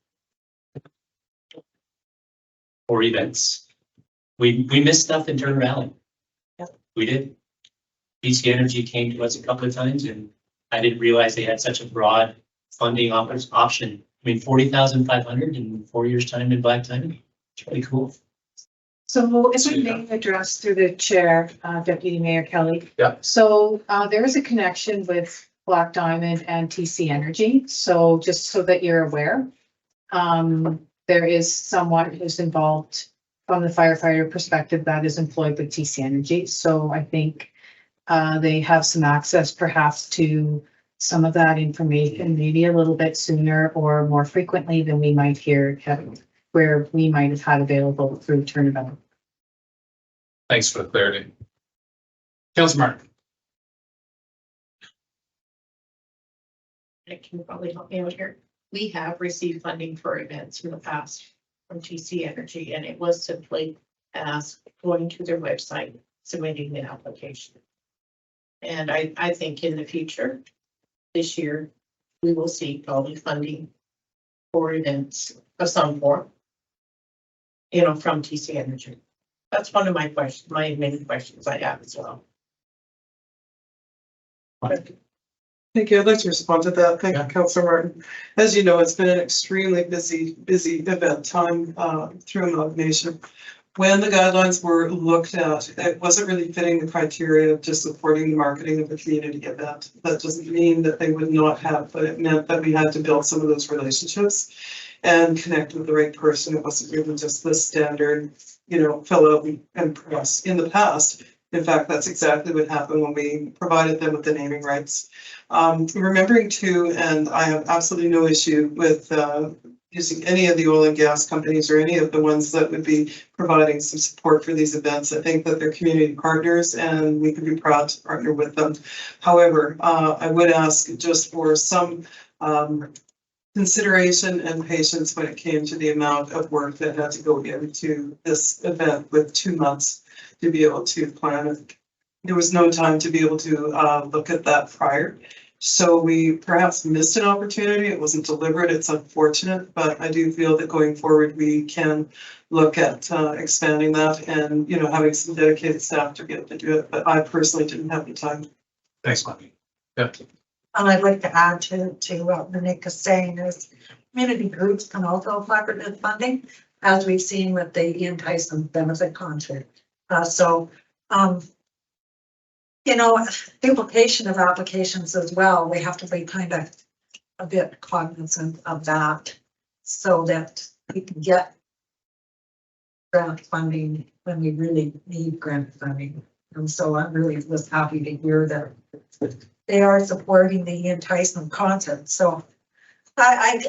or events. We missed stuff in Turner Valley. Yeah. We did. TC Energy came to us a couple of times and I didn't realize they had such a broad funding option. I mean, 40,500 in 4 years' time in Black Diamond. It's really cool. So if we may address through the chair, Deputy Mayor Kelly. Yeah. So there is a connection with Black Diamond and TC Energy. So just so that you're aware, there is someone who's involved from the firefighter perspective that is employed with TC Energy. So I think they have some access perhaps to some of that information, maybe a little bit sooner or more frequently than we might hear, where we might have had available through Turnabout. Thanks for the clarity. Councilor Martin. It can probably help me out here. We have received funding for events in the past from TC Energy, and it was simply as going to their website, submitting an application. And I think in the future, this year, we will see probably funding for events of some form, from TC Energy. That's one of my questions, my many questions I have as well. Thank you. I'd like to respond to that. Thank you, Councilor Martin. As you know, it's been an extremely busy event time through amalgamation. When the guidelines were looked at, it wasn't really fitting the criteria of just supporting the marketing of a community event. That doesn't mean that they would not have, but it meant that we had to build some of those relationships and connect with the right person. It wasn't really just the standard, fill out and press. In the past, In fact, that's exactly what happened when we provided them with the naming rights. Remembering too, and I have absolutely no issue with using any of the oil and gas companies or any of the ones that would be providing some support for these events. I think that they're community partners and we can be proud to partner with them. However, I would ask just for some consideration and patience when it came to the amount of work that had to go into this event with 2 months to be able to plan it. There was no time to be able to look at that prior. So we perhaps missed an opportunity. It wasn't deliberate. It's unfortunate, but I do feel that going forward, we can look at expanding that and, you know, having some dedicated staff to be able to do it. But I personally didn't have the time. Thanks, Monty. Yeah. And I'd like to add to what Nick is saying is community groups can also apply for this funding, as we've seen with the Ian Tyson benefit concert. You know, duplication of applications as well, we have to be kind of a bit cognizant of that so that we can get grant funding when we really need grant funding. And so I'm really was happy to hear that they are supporting the Ian Tyson concert. So I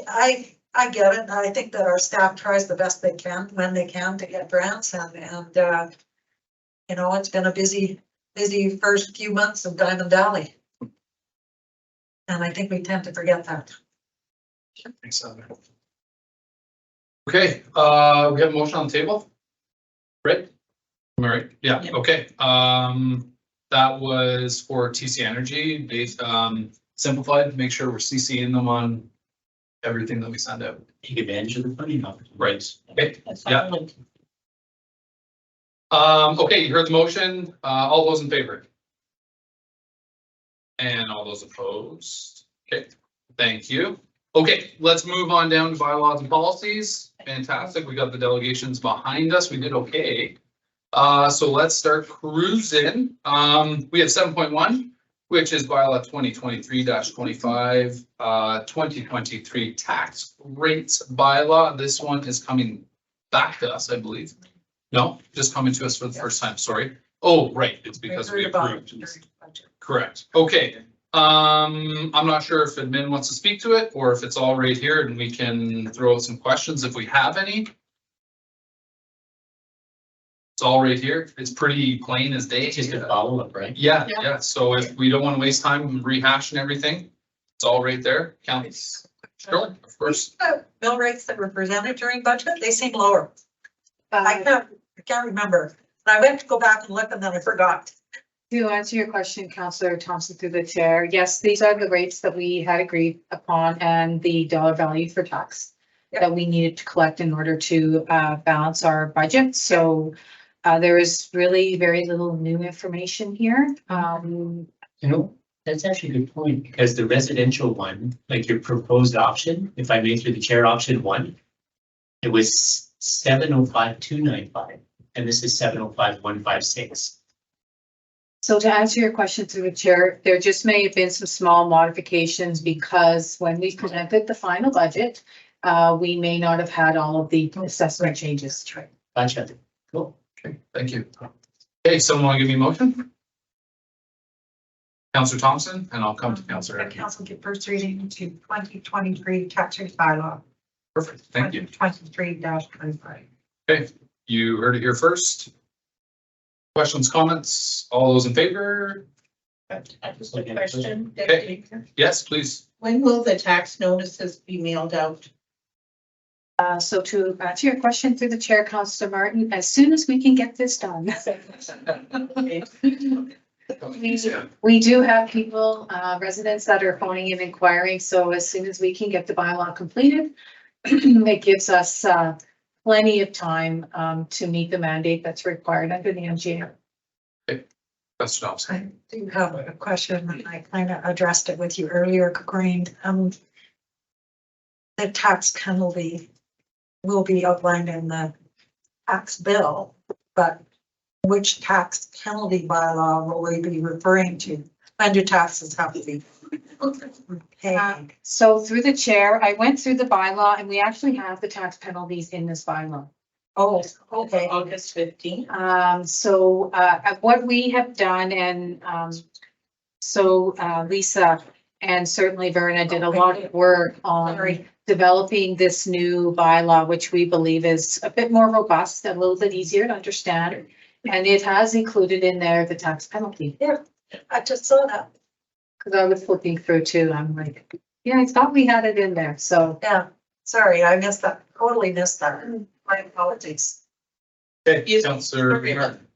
get it. I think that our staff tries the best they can when they can to get grants and you know, it's been a busy first few months of Diamond Valley. And I think we tend to forget that. Thanks, Heather. Okay, we have a motion on the table. Right? Am I right? Yeah, okay. That was for TC Energy, based simplified, make sure we're CCing them on everything that we send out. Take advantage of the funding opportunity. Right, okay, yeah. Okay, you heard the motion. All those in favor? And all those opposed? Okay, thank you. Okay, let's move on down to bylaws and policies. Fantastic, we got the delegations behind us. We did okay. So let's start cruising. We have 7.1, which is bylaw 2023-25, 2023 tax rates bylaw. This one is coming back to us, I believe. No, just coming to us for the first time, sorry. Oh, right, it's because we approved. Correct, okay. I'm not sure if admin wants to speak to it or if it's all right here and we can throw out some questions if we have any. It's all right here. It's pretty plain as day. Just a follow up, right? Yeah, yeah. So if we don't want to waste time rehashing everything, it's all right there. Counts. Sure, of course. Bill rates that were presented during budget, they seem lower. I can't remember. I went to go back and look and then I forgot. To answer your question, Councillor Thompson through the chair, yes, these are the rates that we had agreed upon and the dollar value for tax that we needed to collect in order to balance our budget. So there is really very little new information here. You know, that's actually a good point because the residential one, like your proposed option, if I may through the chair, option 1, it was 705,295 and this is 705,156. So to answer your question through the chair, there just may have been some small modifications because when we presented the final budget, we may not have had all of the assessment changes. Gotcha. Cool. Okay, thank you. Okay, someone want to give me a motion? Councillor Thompson, and I'll come to Councillor. Council give first reading to 2023 tax rate bylaw. Perfect, thank you. 23-25. Okay, you heard it here first. Questions, comments, all those in favor? Question. Okay. Yes, please. When will the tax notices be mailed out? So to answer your question through the chair, Councillor Martin, as soon as we can get this done. We do have people, residents that are phoning and inquiring. So as soon as we can get the bylaw completed, it gives us plenty of time to meet the mandate that's required under the MGA. Okay. I do have a question, and I kind of addressed it with you earlier, Green. The tax penalty will be outlined in the tax bill, but which tax penalty bylaw will we be referring to? When do taxes have to be paid? So through the chair, I went through the bylaw and we actually have the tax penalties in this bylaw. Oh, okay. August 15th. So, what we have done and, Lisa and certainly Verna did a lot of work on developing this new bylaw, which we believe is a bit more robust and a little bit easier to understand. And it has included in there the tax penalty. Yeah, I just saw that. Cause I was flipping through too. I'm like, yeah, I thought we had it in there. So, Yeah, sorry, I missed that, totally missed that. My apologies. Okay, Councillor Martin.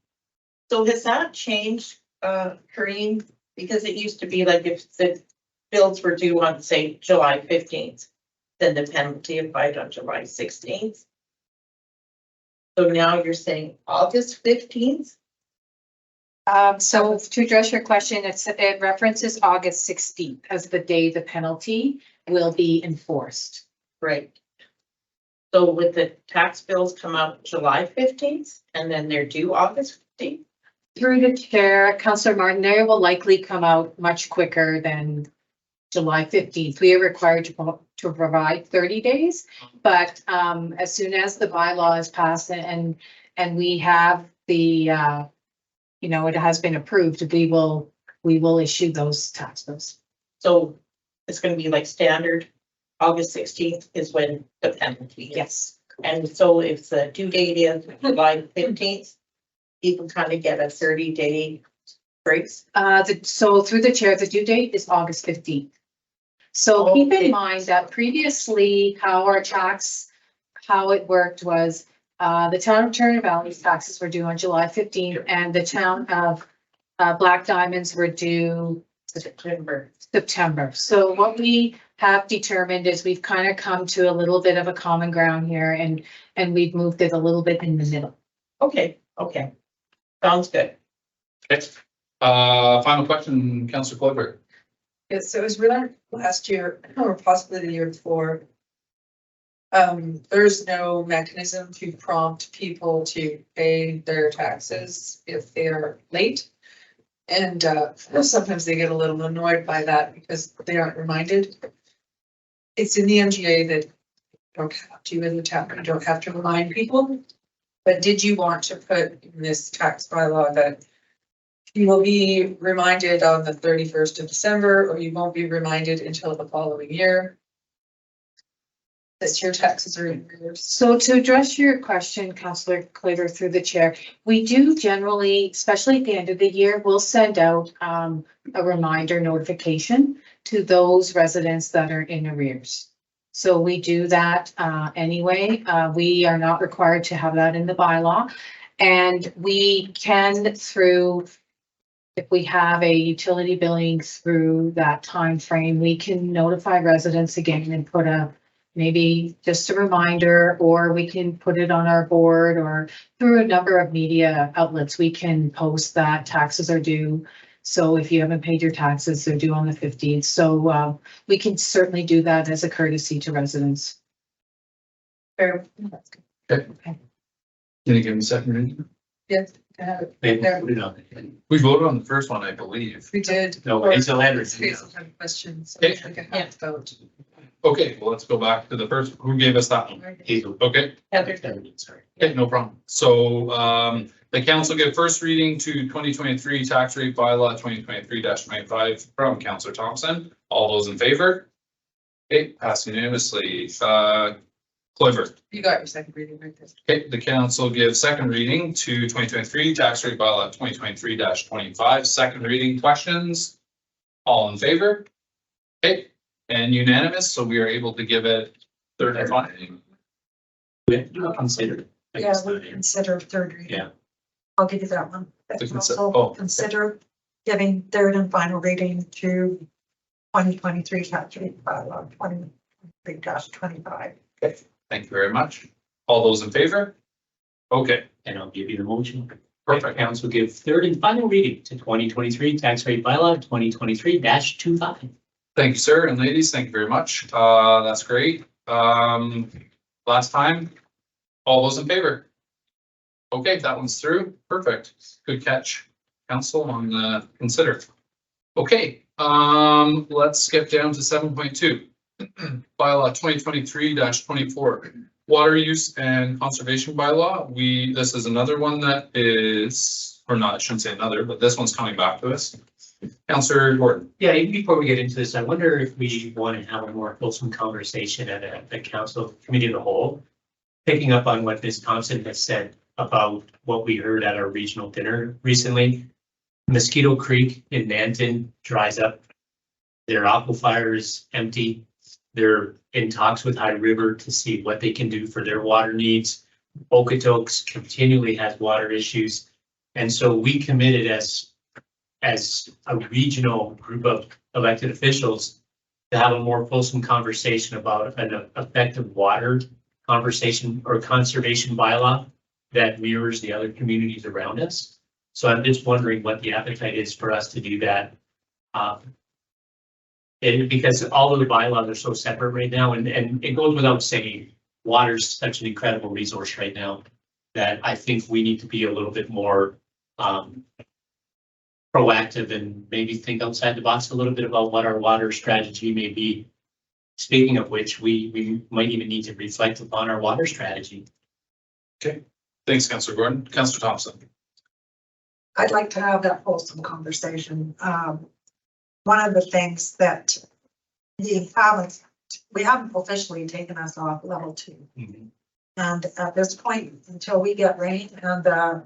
So has that changed, Corinne? Because it used to be like if the bills were due on, say, July 15th, then the penalty applied on July 16th. So now you're saying August 15th? so to address your question, it references August 16th as the day the penalty will be enforced. Right. So would the tax bills come out July 15th and then they're due August 15th? Through the chair, Councillor Martin, they will likely come out much quicker than July 15th. We are required to provide 30 days, but as soon as the bylaw is passed and we have the, it has been approved, we will issue those tax bills. So it's gonna be like standard, August 16th is when the penalty is. Yes. And so if the due date is July 15th, people kind of get a 30-day grace. So through the chair, the due date is August 15th. So keep in mind that previously how it worked was the town of Turner Valley's taxes were due on July 15th and the town of Black Diamonds were due September. So what we have determined is we've kind of come to a little bit of a common ground here and we've moved it a little bit in the middle. Okay. Sounds good. Okay. Final question, Councillor Clover. Yes, so it was really last year or possibly the year before. There's no mechanism to prompt people to pay their taxes if they are late. And sometimes they get a little annoyed by that because they aren't reminded. It's in the MGA that you don't have to, in the town, you don't have to remind people. But did you want to put in this tax bylaw that you will be reminded on the 31st of December, or you won't be reminded until the following year that your taxes are in arrears? So to address your question, Councillor Claver, through the chair, we do generally, especially at the end of the year, we'll send out a reminder notification to those residents that are in arrears. So we do that anyway. We are not required to have that in the bylaw. And we can through, if we have a utility billing through that time frame, we can notify residents again and put maybe just a reminder, or we can put it on our board or through a number of media outlets, we can post that taxes are due. So if you haven't paid your taxes, they're due on the 15th. So we can certainly do that as a courtesy to residents. Okay. Can you give me a second reading? Yes. We voted on the first one, I believe. We did. No, Hazel Andrews. Hazel had a question, so Okay. I think I have to vote. Okay, well, let's go back to the first. Who gave us that one? Hazel. Okay. Heather. Sorry. Okay, no problem. So the council gave first reading to 2023 tax rate bylaw 2023-25 from Councillor Thompson. All those in favor? Okay, passed unanimously. Clover. You got your second reading right there. Okay, the council gives second reading to 2023 tax rate bylaw 2023-25. Second reading, questions? All in favor? Okay, and unanimous, so we are able to give it third and final. We have to do a consider. Yeah, we consider third reading. Yeah. I'll give you that one. To Also consider giving third and final reading to 2023 tax rate bylaw 2023-25. Okay, thank you very much. All those in favor? Okay, And I'll give you the motion. perfect. Council give third and final reading to 2023 tax rate bylaw 2023-25. Thank you, sir and ladies. Thank you very much. That's great. Last time, all those in favor? Okay, that one's through. Perfect. Good catch, council, on the consider. Okay, let's skip down to 7.2. bylaw 2023-24, water use and conservation bylaw. This is another one that is, or not, I shouldn't say another, but this one's coming back to us. Councillor Gordon. Yeah, even before we get into this, I wonder if we want to have a more fulsome conversation at a council committee of the whole. Picking up on what Ms. Thompson has said about what we heard at our regional dinner recently. Mosquito Creek in Nanton dries up. Their aquifer is empty. They're in talks with High River to see what they can do for their water needs. Okotoks continually has water issues. And so we committed as a regional group of elected officials to have a more fulsome conversation about an effective water conversation or conservation bylaw that mirrors the other communities around us. So I'm just wondering what the appetite is for us to do that. And because all of the bylaws are so separate right now, and it goes without saying, water is such an incredible resource right now that I think we need to be a little bit more proactive and maybe think outside the box a little bit about what our water strategy may be. Speaking of which, we might even need to reflect upon our water strategy. Okay, thanks, Councillor Gordon. Councillor Thompson. I'd like to have that wholesome conversation. One of the things that we haven't officially taken us off level 2. Mm-hmm. And at this point, until we get rain and the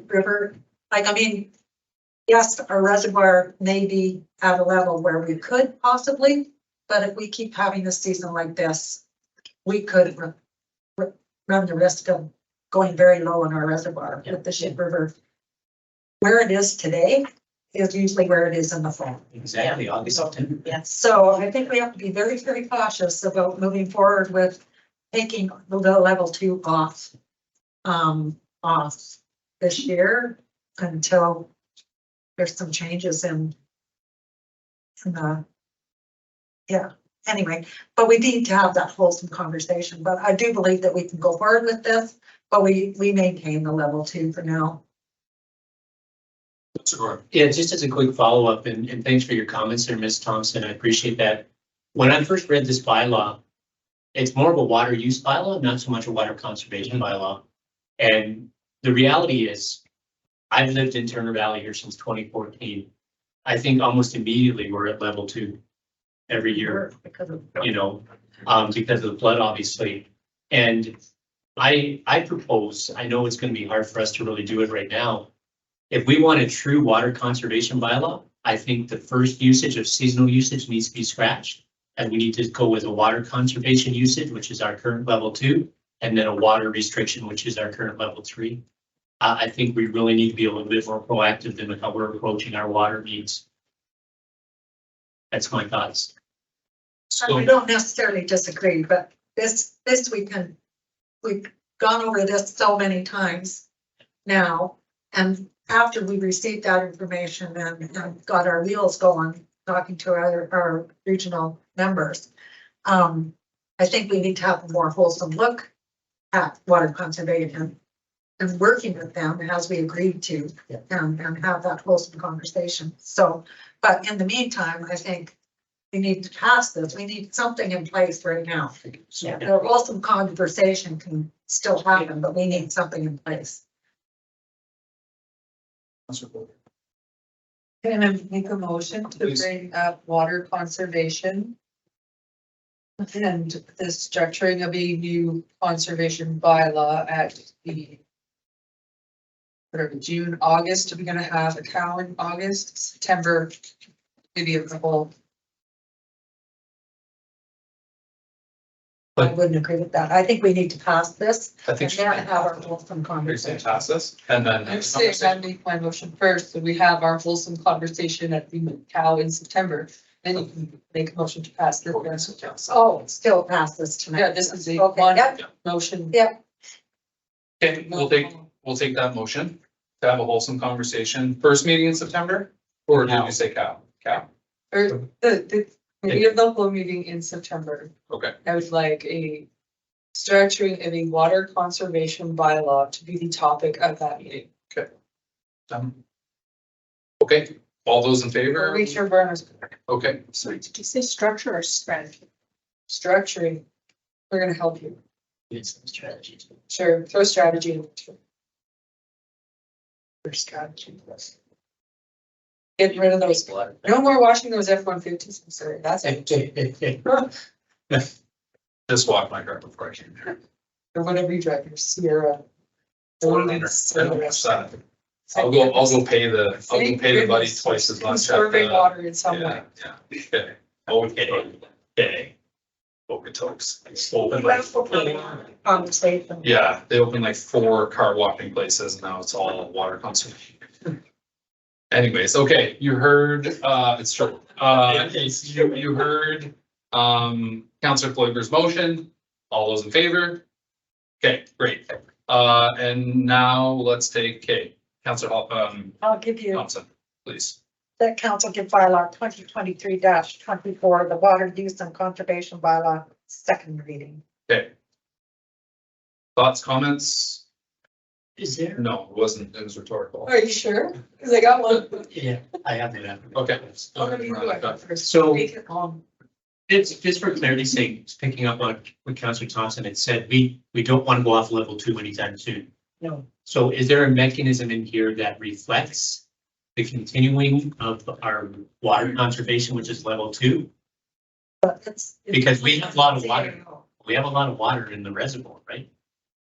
river, like, I mean, yes, our reservoir may be at a level where we could possibly, but if we keep having a season like this, we could run the risk of going very low in our reservoir with the Ship River. Where it is today is usually where it is in the fall. Exactly, August, September. Yes, so I think we have to be very, very cautious about moving forward with taking the level 2 off this year until there's some changes in the, yeah, anyway, but we need to have that wholesome conversation. But I do believe that we can go forward with this, but we maintain the level 2 for now. Yeah, just as a quick follow-up, and thanks for your comments there, Ms. Thompson. I appreciate that. When I first read this bylaw, it's more of a water use bylaw, not so much a water conservation bylaw. And the reality is, I've lived in Turner Valley here since 2014. I think almost immediately we're at level 2 every year, you know, because of the flood, obviously. And I propose, I know it's going to be hard for us to really do it right now. If we want a true water conservation bylaw, I think the first usage of seasonal usage needs to be scratched. And we need to go with a water conservation usage, which is our current level 2, and then a water restriction, which is our current level 3. I think we really need to be a little bit more proactive than how we're approaching our water needs. That's my thoughts. So we don't necessarily disagree, but this we've gone over this so many times now, and after we received that information and got our wheels going, talking to our regional members, I think we need to have a more wholesome look at water conservation and working with them as we agreed to, and have that wholesome conversation. So, but in the meantime, I think we need to pass this. We need something in place right now. Yeah, the wholesome conversation can still happen, but we need something in place. Can I make a motion to bring up water conservation? And the structuring of a new conservation bylaw at the June, August, are we gonna have a cow in August, September, maybe of the whole? I wouldn't agree with that. I think we need to pass this I and think then have our wholesome conversation. pass this, and then. I'm saying I make my motion first, so we have our wholesome conversation at the cow in September. Then you can make a motion to pass this. Oh, still pass this tonight. Yeah, this is a Okay, one yep. motion. Yep. Okay, we'll take that motion to have a wholesome conversation. First meeting in September, or did you say cow? Or the committee of the whole meeting in September. Okay. I would like a structuring of a water conservation bylaw to be the topic of that meeting. Okay, All those in favor? Reach your burners. Okay, Sorry, did you say structure or strategy? Structuring. We're gonna help you. It's a strategy. Sure, throw strategy. in it, too. For strategy. Getting rid of those. No more washing those F-150s. I'm sorry, that's it. just walk my car before I came here. Or whatever you drive, your Sierra. I'll go pay the buddy twice as much. Conserving water in some way. Yeah, okay. Okay. Okotoks. Open like, Conversation. yeah, they opened like 4 car washing places and now it's all water conservation. Anyways, okay, you heard, it's true. You heard, Councillor Floyd's motion. All those in favor? Okay, great. And now let's take, Councillor, I'll give you, Thompson, please. that council give bylaw 2023-24, the water use and conservation bylaw, second reading. Okay. Thoughts, comments? Is there? No, it wasn't, it was rhetorical. Are you sure? Cause I got one. Yeah, I have that. Okay. I'm gonna do it first. So- Make it long. It's just for clarity's sake, picking up on what Councillor Thompson had said, we don't want to go off level 2 anytime soon. No. So is there a mechanism in here that reflects the continuing of our water conservation, which is level 2? But it's. Because we have a lot of water. We have a lot of water in the reservoir, right?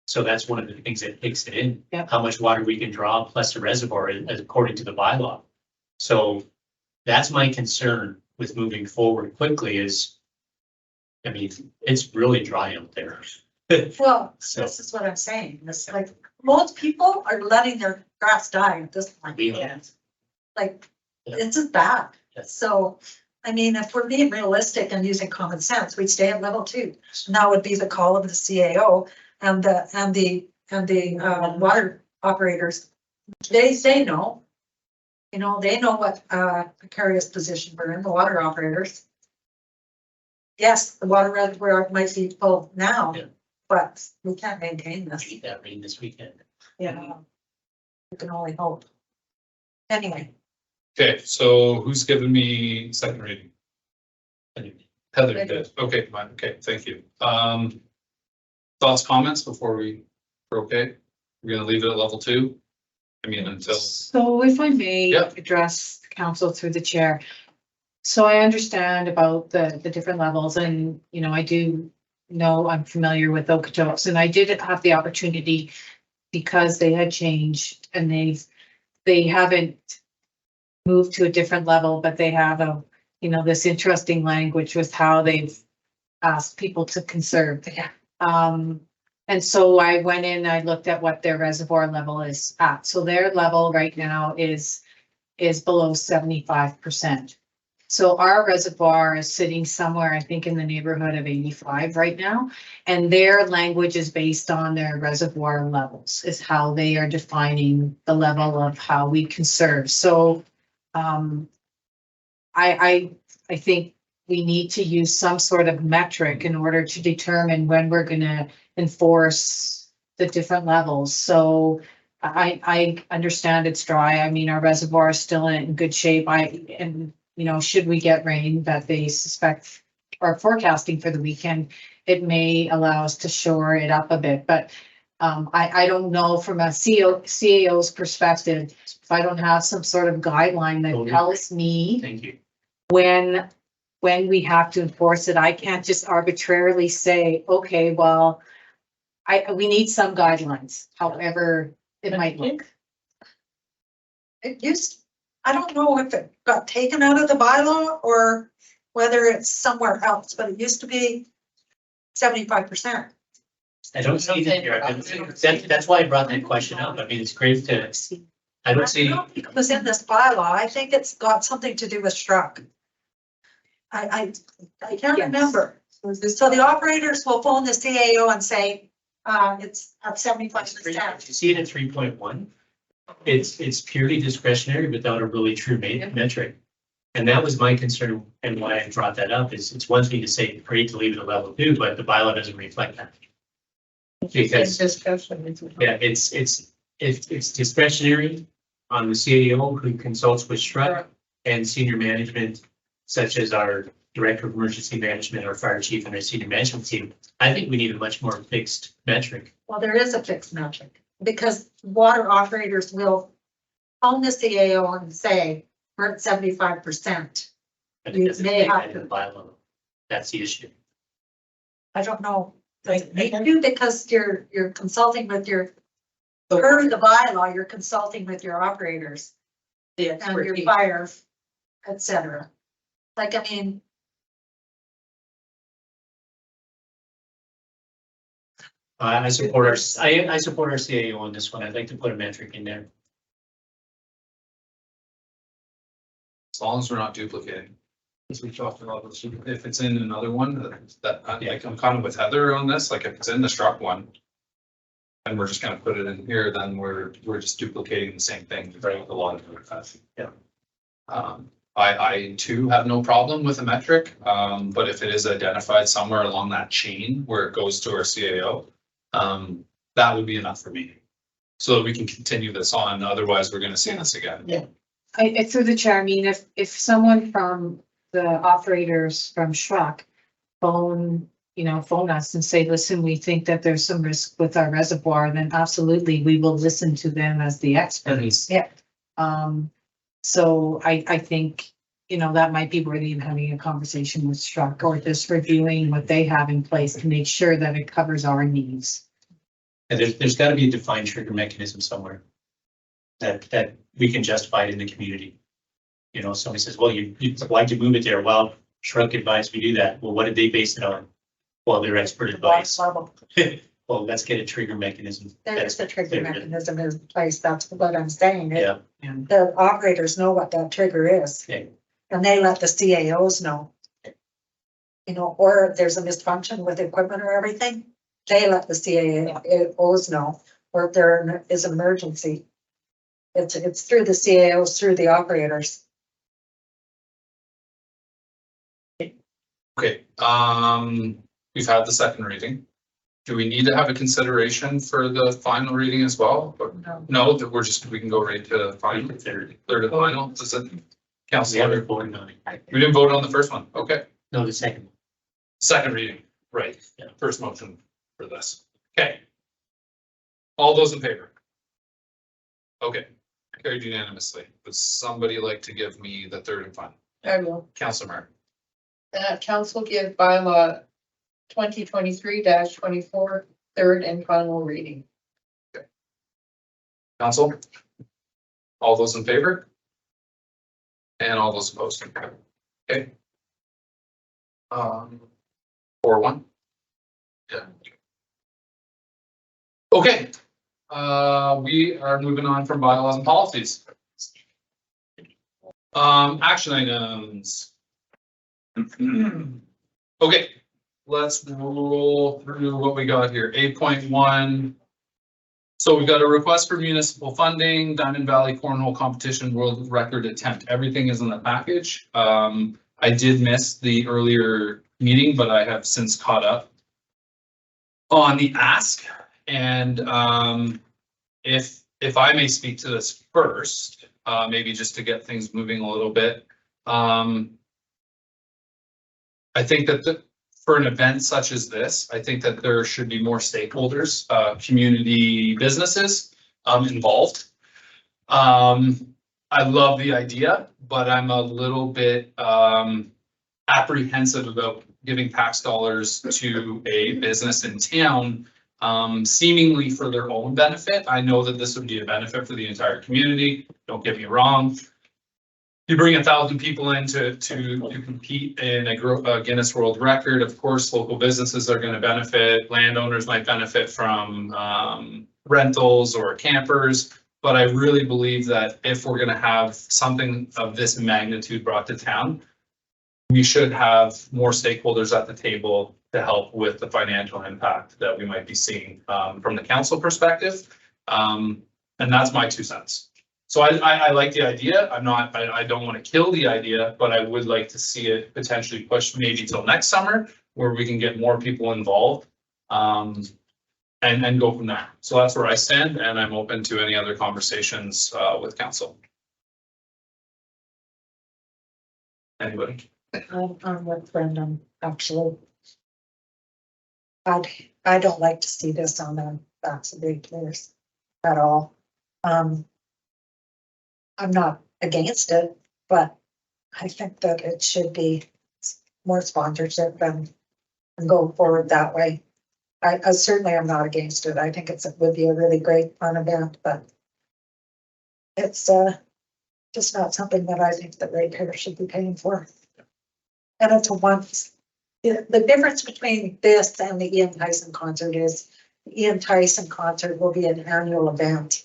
So that's one of the things that takes it in. Yep. How much water we can draw plus the reservoir as according to the bylaw. So that's my concern with moving forward quickly is, I mean, it's really dry out there. Well, So- this is what I'm saying. It's like, most people are letting their grass die at this point. We- Like, Yeah. it's just bad. Yeah. So, I mean, if we're being realistic and using common sense, we'd stay at level 2. And that would be the call of the CAO and the water operators. They say no. You know, they know what precarious position we're in, the water operators. Yes, the water reservoir might be full now, Yeah. but we can't maintain this. Need that rain this weekend. Yeah. We can only hope. Anyway, Okay, so who's giving me second reading? Heather did. Okay, fine. Okay, thank you. Thoughts, comments before we're okay? We're gonna leave it at level 2? I mean, until, So if I may Yep. address council through the chair. So I understand about the different levels and, you know, I do know I'm familiar with Okotoks and I did have the opportunity because they had changed and they haven't moved to a different level, but they have this interesting language with how they've asked people to conserve. And so I went in, I looked at what their reservoir level is at. So their level right now is below 75%. So our reservoir is sitting somewhere, I think, in the neighborhood of 85 right now. And their language is based on their reservoir levels, is how they are defining the level of how we conserve. So I think we need to use some sort of metric in order to determine when we're gonna enforce the different levels. So I understand it's dry. I mean, our reservoir is still in good shape. Should we get rain that they suspect or forecasting for the weekend, it may allow us to shore it up a bit. But I don't know from a CAO's perspective, if I don't have some sort of guideline that tells me Thank you. when we have to enforce it, I can't just arbitrarily say, okay, well, we need some guidelines, however it might look. I don't know if it got taken out of the bylaw or whether it's somewhere else, but it used to be 75%. I don't see that here. That's why I brought that question up. I mean, it's great to, I don't see. I don't think it was in this bylaw. I think it's got something to do with Struck. I can't remember. So the operators will phone the CAO and say, it's at 75%. You see it at 3.1. It's purely discretionary without a really true metric. And that was my concern and why I brought that up is it's one thing to say great to leave it at level 2, but the bylaw doesn't reflect that. Because yeah, it's discretionary on the CAO who consults with Struck. and senior management, such as our director of emergency management, our fire chief and our senior management team, I think we need a much more fixed metric. Well, there is a fixed metric because water operators will own the CAO and say, we're at 75%. But it doesn't They take have that in to. the bylaw. That's the issue. I don't know. They do because you're consulting with your, per the bylaw, you're consulting with your operators The and your expertise. fire, et cetera. Like, I mean, I support our, I support our CAO on this one. I'd like to put a metric in there. As long as we're not duplicating. As we talked about, if it's in another one, that, like, I'm kind of with Heather on this, like if it's in the struck one. And we're just gonna put it in here, then we're just duplicating the same thing, right, with a lot of. Yeah. I too have no problem with a metric, but if it is identified somewhere along that chain where it goes to our CAO, that would be enough for me. So that we can continue this on, otherwise we're gonna see this again. Yeah. I through the chair, I mean, if someone from the operators from Schrock phone us and say, listen, we think that there's some risk with our reservoir, then absolutely, we will listen to them as the experts. Yeah. So I think, that might be worthy of having a conversation with Schrock or just reviewing what they have in place to make sure that it covers our needs. And there's got to be a defined trigger mechanism somewhere. That we can justify it in the community. Somebody says, well, you'd like to move it there. Well, Shrunk advised we do that. Well, what did they base it on? Well, their expert advice. level. Well, let's get a trigger mechanism. There's a trigger mechanism in place. That's what I'm saying. Yeah. The operators know what that trigger is. Okay. And they let the CAOs know. Or if there's a misfunction with equipment or everything, they let the CAOs know, or if there is an emergency. It's through the CAOs, through the operators. Okay, we've had the second reading. Do we need to have a consideration for the final reading as well? Or no, that we can go right to final, third and final, does it? We Council, haven't voted on it. we didn't vote on the first one, okay, No, the second. second reading, right, Yeah. first motion for this, okay. All those in favor? Okay, carried unanimously. Would somebody like to give me the third and final? I will. Councilor Martin. Council give bylaw 2023-24 third and final reading. Council? All those in favor? And all those opposed? Okay. 4-1. Yeah. Okay. We are moving on from bylaws and policies. Action items. Okay, let's roll through what we got here. 8.1. So we've got a request for municipal funding, Diamond Valley Cornhole Competition World Record Attempt. Everything is in the package. I did miss the earlier meeting, but I have since caught up on the ask. And if I may speak to this first, maybe just to get things moving a little bit. I think that for an event such as this, I think that there should be more stakeholders, community businesses involved. I love the idea, but I'm a little bit apprehensive about giving tax dollars to a business in town, seemingly for their own benefit. I know that this would be a benefit for the entire community. Don't get me wrong. You bring 1,000 people in to compete in a Guinness World Record. Of course, local businesses are going to benefit. Landowners might benefit from rentals or campers. But I really believe that if we're going to have something of this magnitude brought to town, we should have more stakeholders at the table to help with the financial impact that we might be seeing from the council perspective. And that's my 2 cents. So I like the idea. I don't want to kill the idea, but I would like to see it potentially pushed maybe till next summer where we can get more people involved and go from there. So that's where I stand, and I'm open to any other conversations with council. Anybody? I'm with Brendan, actually. I don't like to see this on the backs of ratepayers at all. I'm not against it, but I think that it should be more sponsorship and go forward that way. I certainly am not against it. I think it would be a really great fun event, but it's just not something that I think that ratepayers should be paying for. And it's a once. The difference between this and the Ian Tyson concert is the Ian Tyson concert will be an annual event.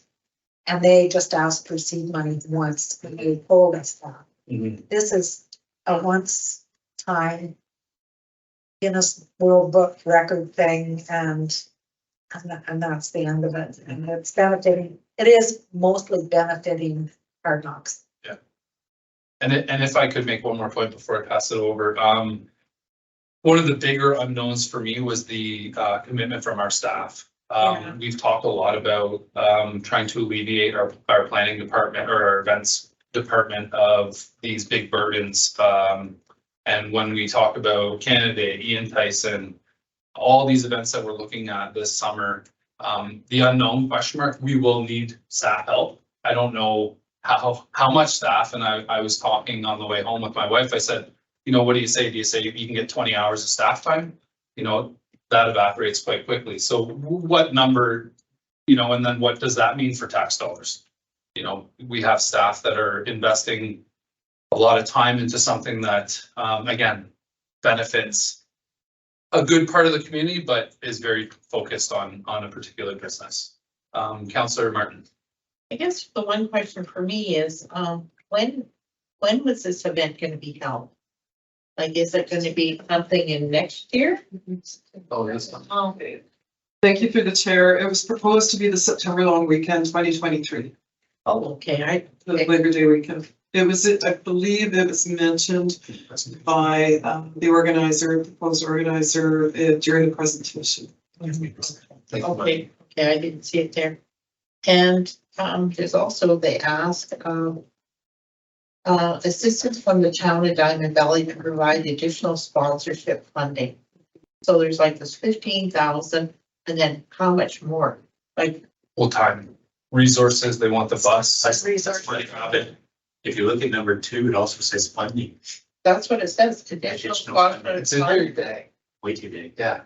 And they just asked for seed money once and they told us that. This is a once time Guinness World Book record thing and that's the end of it. And it's benefiting, it is mostly benefiting Hard Knocks. Yeah. And if I could make one more point before I pass it over, one of the bigger unknowns for me was the commitment from our staff. We've talked a lot about trying to alleviate our planning department or our events department of these big burdens. And when we talk about Canada, Ian Tyson, all these events that we're looking at this summer, the unknown question mark, we will need staff help. I don't know how much staff, and I was talking on the way home with my wife. I said, you know, what do you say? Do you say you can get 20 hours of staff time? You know, that evaporates quite quickly. So what number, you know, and then what does that mean for tax dollars? You know, we have staff that are investing a lot of time into something that, again, benefits a good part of the community, but is very focused on a particular business. Councillor Martin. I guess the one question for me is, when was this event going to be held? Like, is it going to be something in next year? Oh, yes. Okay. Thank you through the chair. It was proposed to be the September long weekend, 2023. Oh, okay. The Labor Day weekend. I believe it was mentioned by the organizer, the proposed organizer during the presentation. Okay, I didn't see it there. And there's also, they ask assistance from the town of Diamond Valley to provide additional sponsorship funding. So there's like this 15,000 and then how much more? Like, Well, time, resources, they want the bus. Resources. If you look at number 2, it also says funding. that's what it says, additional Additional funding. sponsorship It's very funding. big. Way too big. Yeah.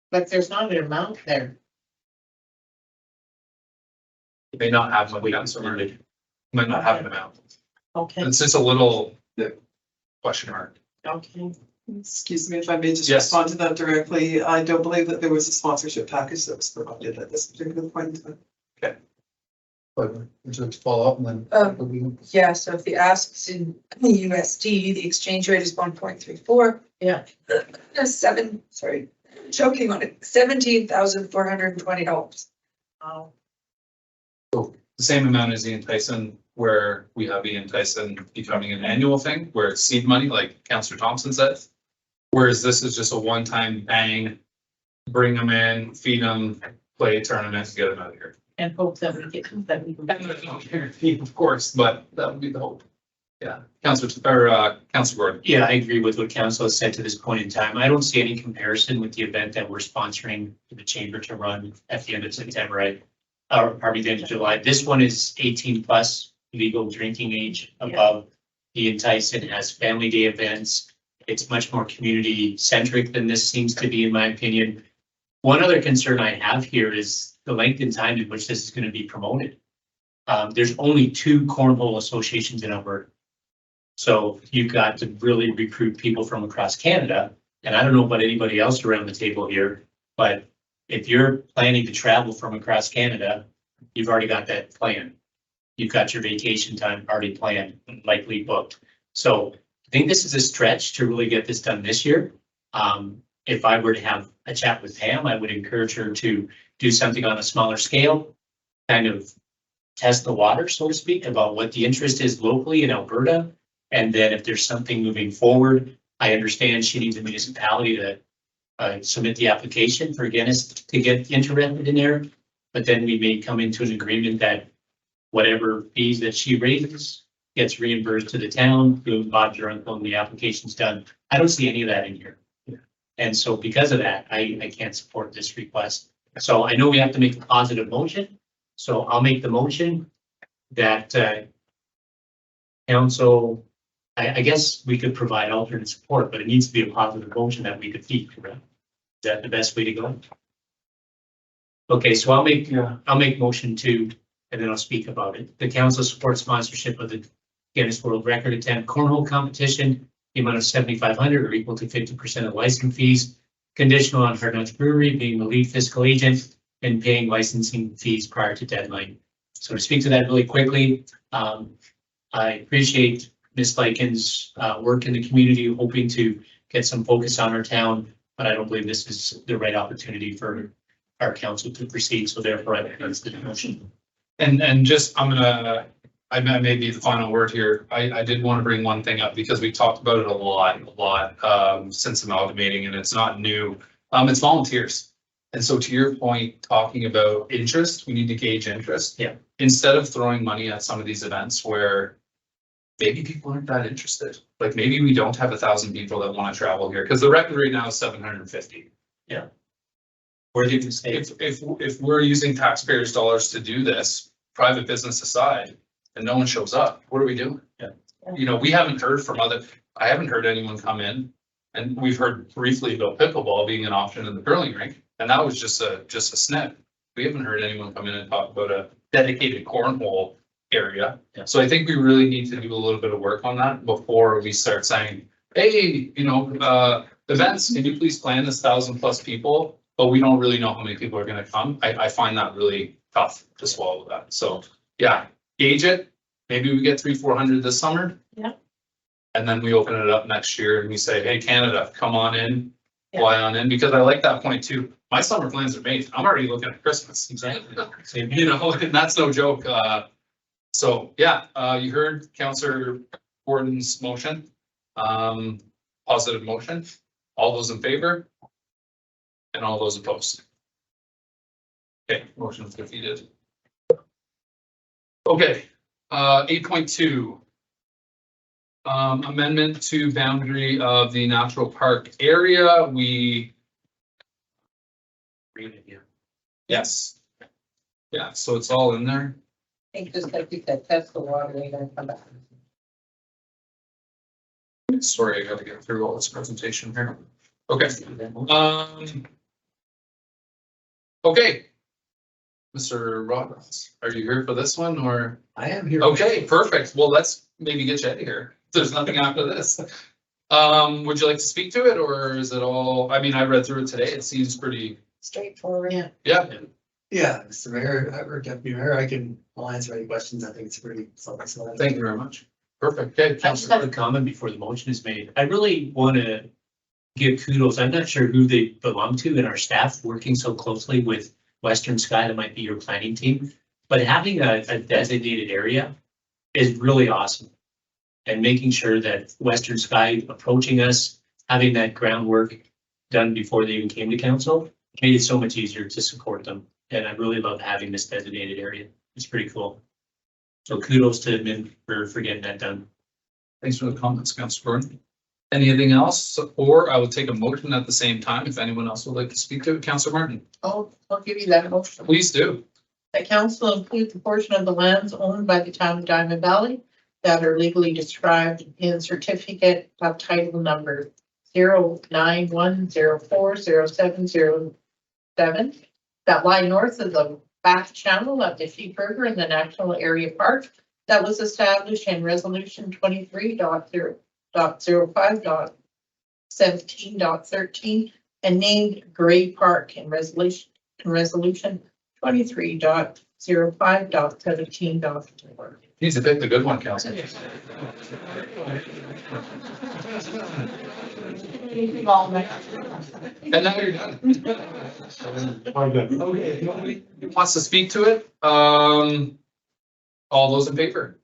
But there's not an amount there. You may not have one, Councillor Martin. Might not have an amount. Okay, It's just a little question mark. okay. Excuse me if I may just Yes. respond to that directly. I don't believe that there was a sponsorship package that was provided at this particular point in time. But just follow up and then. Yeah, so if the ask's in USD, the exchange rate is 1.34. Yeah. Choking on it, $17,420. Oh, The same amount as Ian Tyson, where we have Ian Tyson becoming an annual thing, where it's seed money, like Councillor Thompson said. Whereas this is just a one-time bang, bring them in, feed them, play a tournament, get them out of here. and hope that we get that. And there's no guarantee, of course, but that would be the hope. Yeah, Councillor Gordon. Yeah, I agree with what council has said to this point in time. I don't see any comparison with the event that we're sponsoring for the chamber to run at the end of September, right? Or pardon me, the end of July. This one is 18 plus legal drinking age above. Ian Tyson has family day events. It's much more community centric than this seems to be, in my opinion. One other concern I have here is the length and time in which this is going to be promoted. There's only 2 cornhole associations in Alberta. So you've got to really recruit people from across Canada. And I don't know about anybody else around the table here, but if you're planning to travel from across Canada, you've already got that planned. You've got your vacation time already planned, likely booked. So I think this is a stretch to really get this done this year. If I were to have a chat with Pam, I would encourage her to do something on a smaller scale, kind of test the water, so to speak, about what the interest is locally in Alberta. And then if there's something moving forward, I understand she needs a municipality to submit the application for Guinness to get interested in there. But then we may come into an agreement that whatever fees that she raises, gets reimbursed to the town, you Bob, your uncle, and the application's done. I don't see any of that in here. And so because of that, I can't support this request. So I know we have to make a positive motion. So I'll make the motion that council, I guess we could provide alternate support, but it needs to be a positive motion that we defeat, correct? Is that the best way to go? Okay, so I'll make motion to, and then I'll speak about it. The council supports sponsorship of the Guinness World Record attempt cornhole competition, the amount of 7,500 or equal to 50% of license fees, conditional on Hard Nuts Brewery being the lead fiscal agent and paying licensing fees prior to deadline. So to speak to that really quickly, I appreciate Ms. Lyken's work in the community, hoping to get some focus on our town, but I don't believe this is the right opportunity for our council to proceed. So therefore, I against the motion. And just, I may be the final word here. I did want to bring one thing up because we talked about it a lot since amalgamating, and it's not new. It's volunteers. And so to your point, talking about interest, we need to gauge interest. Yeah. Instead of throwing money at some of these events where maybe people aren't that interested. Like maybe we don't have 1,000 people that want to travel here because the record right now is 750. Yeah. Where do you say? If we're using taxpayers' dollars to do this, private business aside, and no one shows up, what are we doing? Yeah. You know, we haven't heard from I haven't heard anyone come in, and we've heard briefly about pickleball being an option in the curling rink, and that was just a snip. We haven't heard anyone come in and talk about a dedicated cornhole area. Yeah. So I think we really need to do a little bit of work on that before we start saying, hey, you know, events, can you please plan this 1,000+ people? But we don't really know how many people are gonna come. I find that really tough to swallow that. So, yeah, gauge it. Maybe we get 300-400 this summer. Yeah. And then we open it up next year and we say, hey, Canada, come on in, Yeah. fly on in, because I like that point too. My summer plans are made. I'm already looking at Christmas. Exactly. You know, and that's no joke. So, yeah, you heard Councillor Gordon's motion. Positive motion. All those in favor? And all those opposed? Okay, motion is defeated. Okay, 8.2. Amendment to boundary of the natural park area. We read it here. Yes. Yeah, so it's all in there. I think just like you said, test the water and then come back. Sorry, I gotta get through all this presentation here. Okay. Okay. Mr. Roberts, are you here for this one or? I am here. Okay, perfect. Well, let's maybe get you out of here. There's nothing after this. Would you like to speak to it or is it all, I mean, I read through it today. It seems pretty, Straightforward. Yeah. yeah. Yeah, Mr. Mayor, or Deputy Mayor, I'll answer any questions. I think it's pretty self-explanatory. Thank you very much. Perfect. Okay. I just have a comment before the motion is made. I really want to give kudos. I'm not sure who they belong to in our staff working so closely with Western Sky. That might be your planning team, but having a designated area is really awesome. And making sure that Western Sky approaching us, having that groundwork done before they even came to council, made it so much easier to support them. And I really love having this designated area. It's pretty cool. So kudos to admin for getting that done. Thanks for the comments, Councilor Gordon. Anything else? Or I will take a motion at the same time if anyone else would like to speak to it. Councilor Martin, I'll give you that motion. please do. The council includes the portion of the lands owned by the town of Diamond Valley that are legally described in certificate of title number 091040707 that lie north of the back channel of the Sheep River in the National Area Park that was established in resolution 23.005.17.13 and named Gray Park in resolution 23.05.17.4. Needs to pick the good one, Council. And now you're done. Okay, nobody wants to speak to it? All those in favor?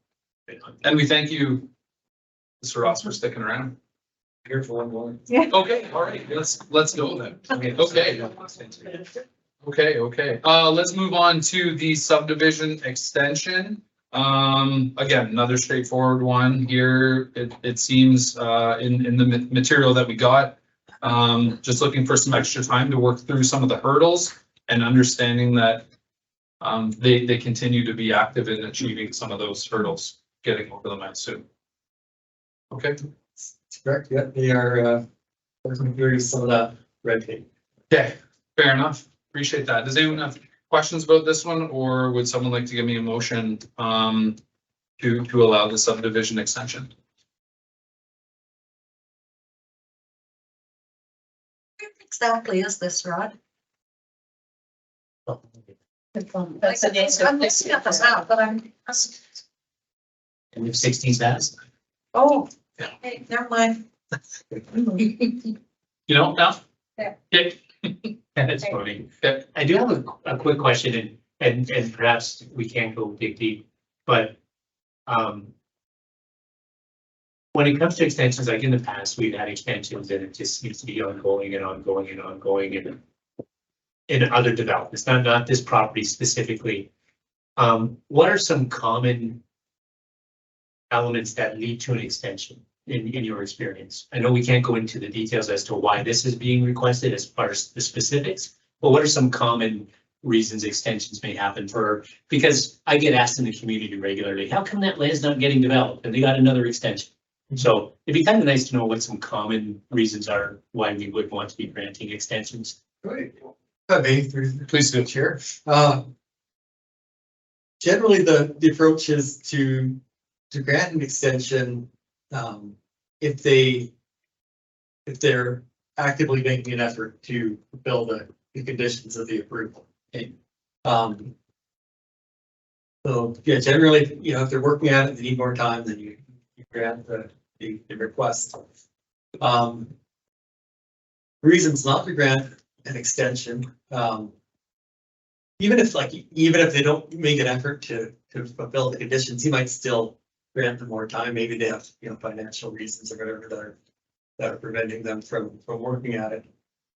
And we thank you, Mr. Ross, for sticking around. Here for one more. Yeah. Okay, all right, let's go then. Okay. Okay, let's move on to the subdivision extension. Again, another straightforward one here. It seems, in the material that we got, just looking for some extra time to work through some of the hurdles and understanding that they continue to be active in achieving some of those hurdles, getting over them, I assume. Okay. That's correct, yeah, they are, working through some of that red tape. Okay, fair enough. Appreciate that. Does anyone have questions about this one, or would someone like to give me a motion to allow the subdivision extension? Where exactly is this, Rod? That's an answer. I'm looking at this map, but I'm, And if 16 pass. oh, hey, never mind. You know, now? Yeah. Okay. That's funny. I do have a quick question and perhaps we can't go deep, but when it comes to extensions, like in the past, we've had extensions and it just seems to be ongoing and ongoing and ongoing and in other developments, not this property specifically. What are some common elements that lead to an extension in your experience? I know we can't go into the details as to why this is being requested as far as the specifics, but what are some common reasons extensions may happen because I get asked in the community regularly, how come that land's not getting developed and they got another extension? So it'd be kind of nice to know what some common reasons are why we would want to be granting extensions. Right. Please do, Chair. Generally, the approach is to grant an extension if they're actively making an effort to fulfill the conditions of the approval. Okay. So yeah, generally, you know, if they're working at it, they need more time, then you grant the request. Reasons not to grant an extension, even if they don't make an effort to fulfill the conditions, you might still grant them more time. Maybe they have, you know, financial reasons or whatever that are preventing them from working at it.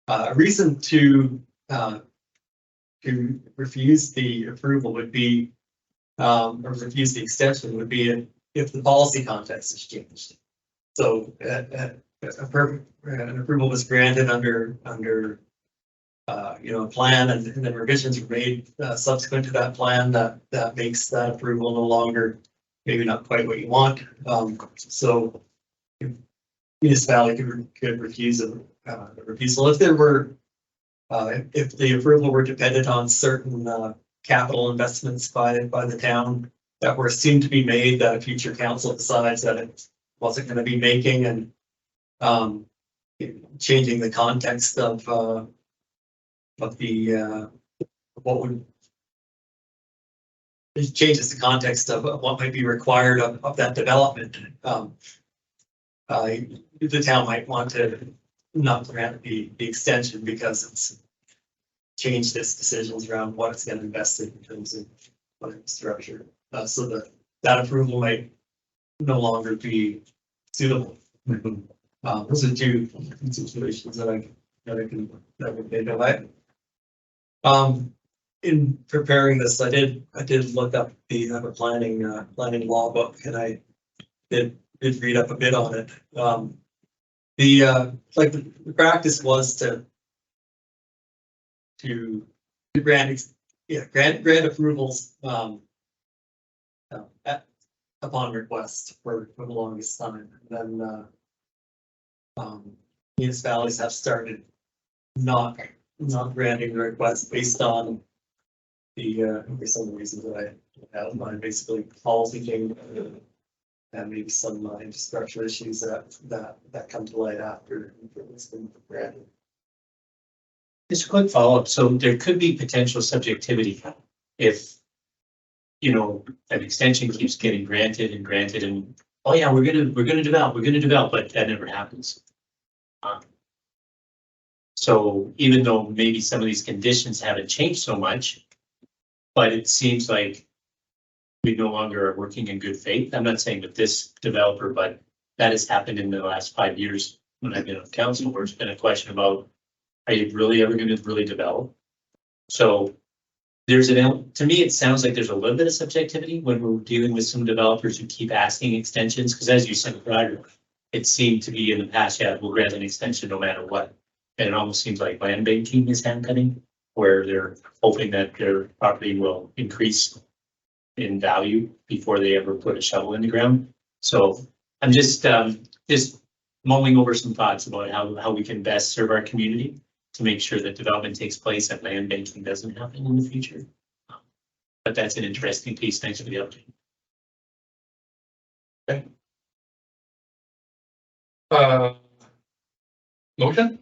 A reason to refuse the approval would be, or refuse the extension would be if the policy context has changed. So an approval was granted under you know, a plan, and then revisions were made subsequent to that plan that makes that approval no longer, maybe not quite what you want. So municipality could refuse a refusal if there were, if the approval were dependent on certain capital investments by the town that were assumed to be made, that a future council decides that it wasn't going to be making, and changing the context of the what would, it changes the context of what might be required of that development. The town might want to not grant the extension because it's changed its decisions around what it's going to invest in terms of what infrastructure. So that approval might no longer be suitable. Those are two situations that would make a way. In preparing this, I did look up the planning law book, and I did read up a bit on it. The practice was to grant approvals upon request for the longest time. And then municipalities have started not granting the request based on some of the reasons that I outlined, basically policy change and maybe some infrastructure issues that come to light after it's been granted. Just a quick follow-up. So there could be potential subjectivity if, you know, an extension keeps getting granted and, oh yeah, we're gonna develop, but that never happens. So even though maybe some of these conditions haven't changed so much, but it seems like we no longer are working in good faith. I'm not saying with this developer, but that has happened in the last 5 years when I've been on council, where it's been a question about, are you really ever going to really develop? So there's to me, it sounds like there's a little bit of subjectivity when we're dealing with some developers who keep asking extensions, because as you said prior, it seemed to be in the past, yeah, we'll grant an extension no matter what. And it almost seems like land banking is happening, where they're hoping that their property will increase in value before they ever put a shovel in the ground. So I'm just mulling over some thoughts about how we can best serve our community to make sure that development takes place and land banking doesn't happen in the future. But that's an interesting piece. Thanks for the update. Okay. Motion?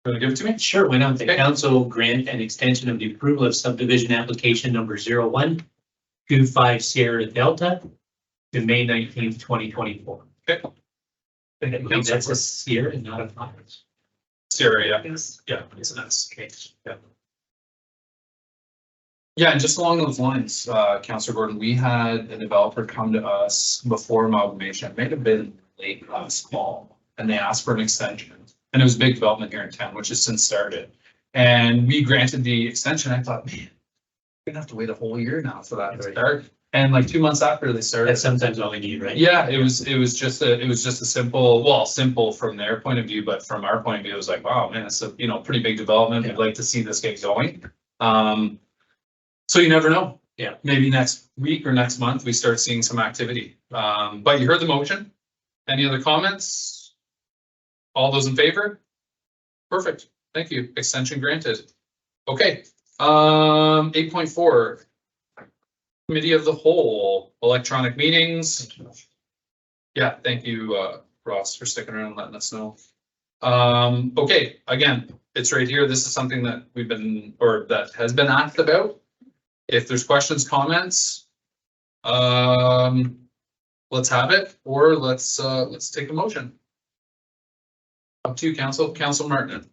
Gonna give it to me? Sure, why not? The council grant an extension of the approval of subdivision application number 0125 Sierra Delta to May 19th, 2024. Okay. That's a Sierra and not a Fox. Sierra, yeah. Yeah, it's an S. Okay. Yeah. Yeah, and just along those lines, Councillor Gordon, we had a developer come to us before amalgamation. It may have been late last fall, and they asked for an extension. And it was a big development here in town, which has since started. And we granted the extension. I thought, man, we're gonna have to wait a whole year now for that to start. And like 2 months after they started. That's sometimes all we need, right? Yeah, it was just a simple from their point of view, but from our point of view, it was like, wow, man, it's a, pretty big development. We'd like to see this get going. So you never know. Yeah. Maybe next week or next month, we start seeing some activity. But you heard the motion. Any other comments? All those in favor? Perfect. Thank you. Extension granted. Okay. 8.4. Committee of the Whole, electronic meetings. Yeah, thank you, Ross, for sticking around and letting us know. Okay, again, it's right here. This is something that that has been asked about. If there's questions, comments, let's have it, or let's take a motion. Up to you, Councillor Martin.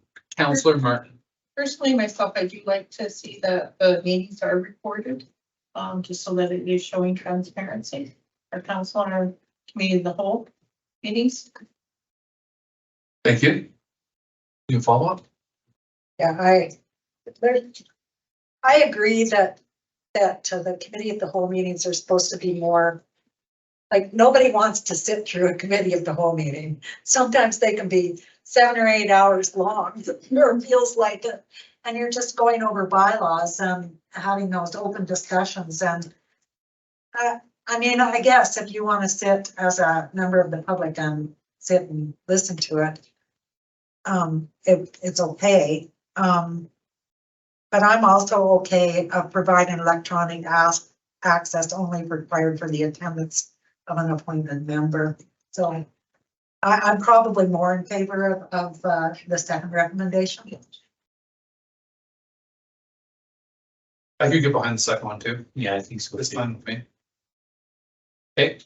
Personally, myself, I do like to see that the meetings are recorded, just so that it is showing transparency. Our council and our committee of the whole meetings. Thank you. You follow up? Yeah, I agree that the committee of the whole meetings are supposed to be more, like, nobody wants to sit through a committee of the whole meeting. Sometimes they can be 7 or 8 hours long, or feels like it, and you're just going over bylaws and having those open discussions. And I mean, I guess if you want to sit as a member of the public and sit and listen to it, it's okay. But I'm also okay of providing electronic access only required for the attendance of an appointed member. So I'm probably more in favor of the second recommendation. I could get behind the second one too. Yeah, I think so. It's fine with me. Okay.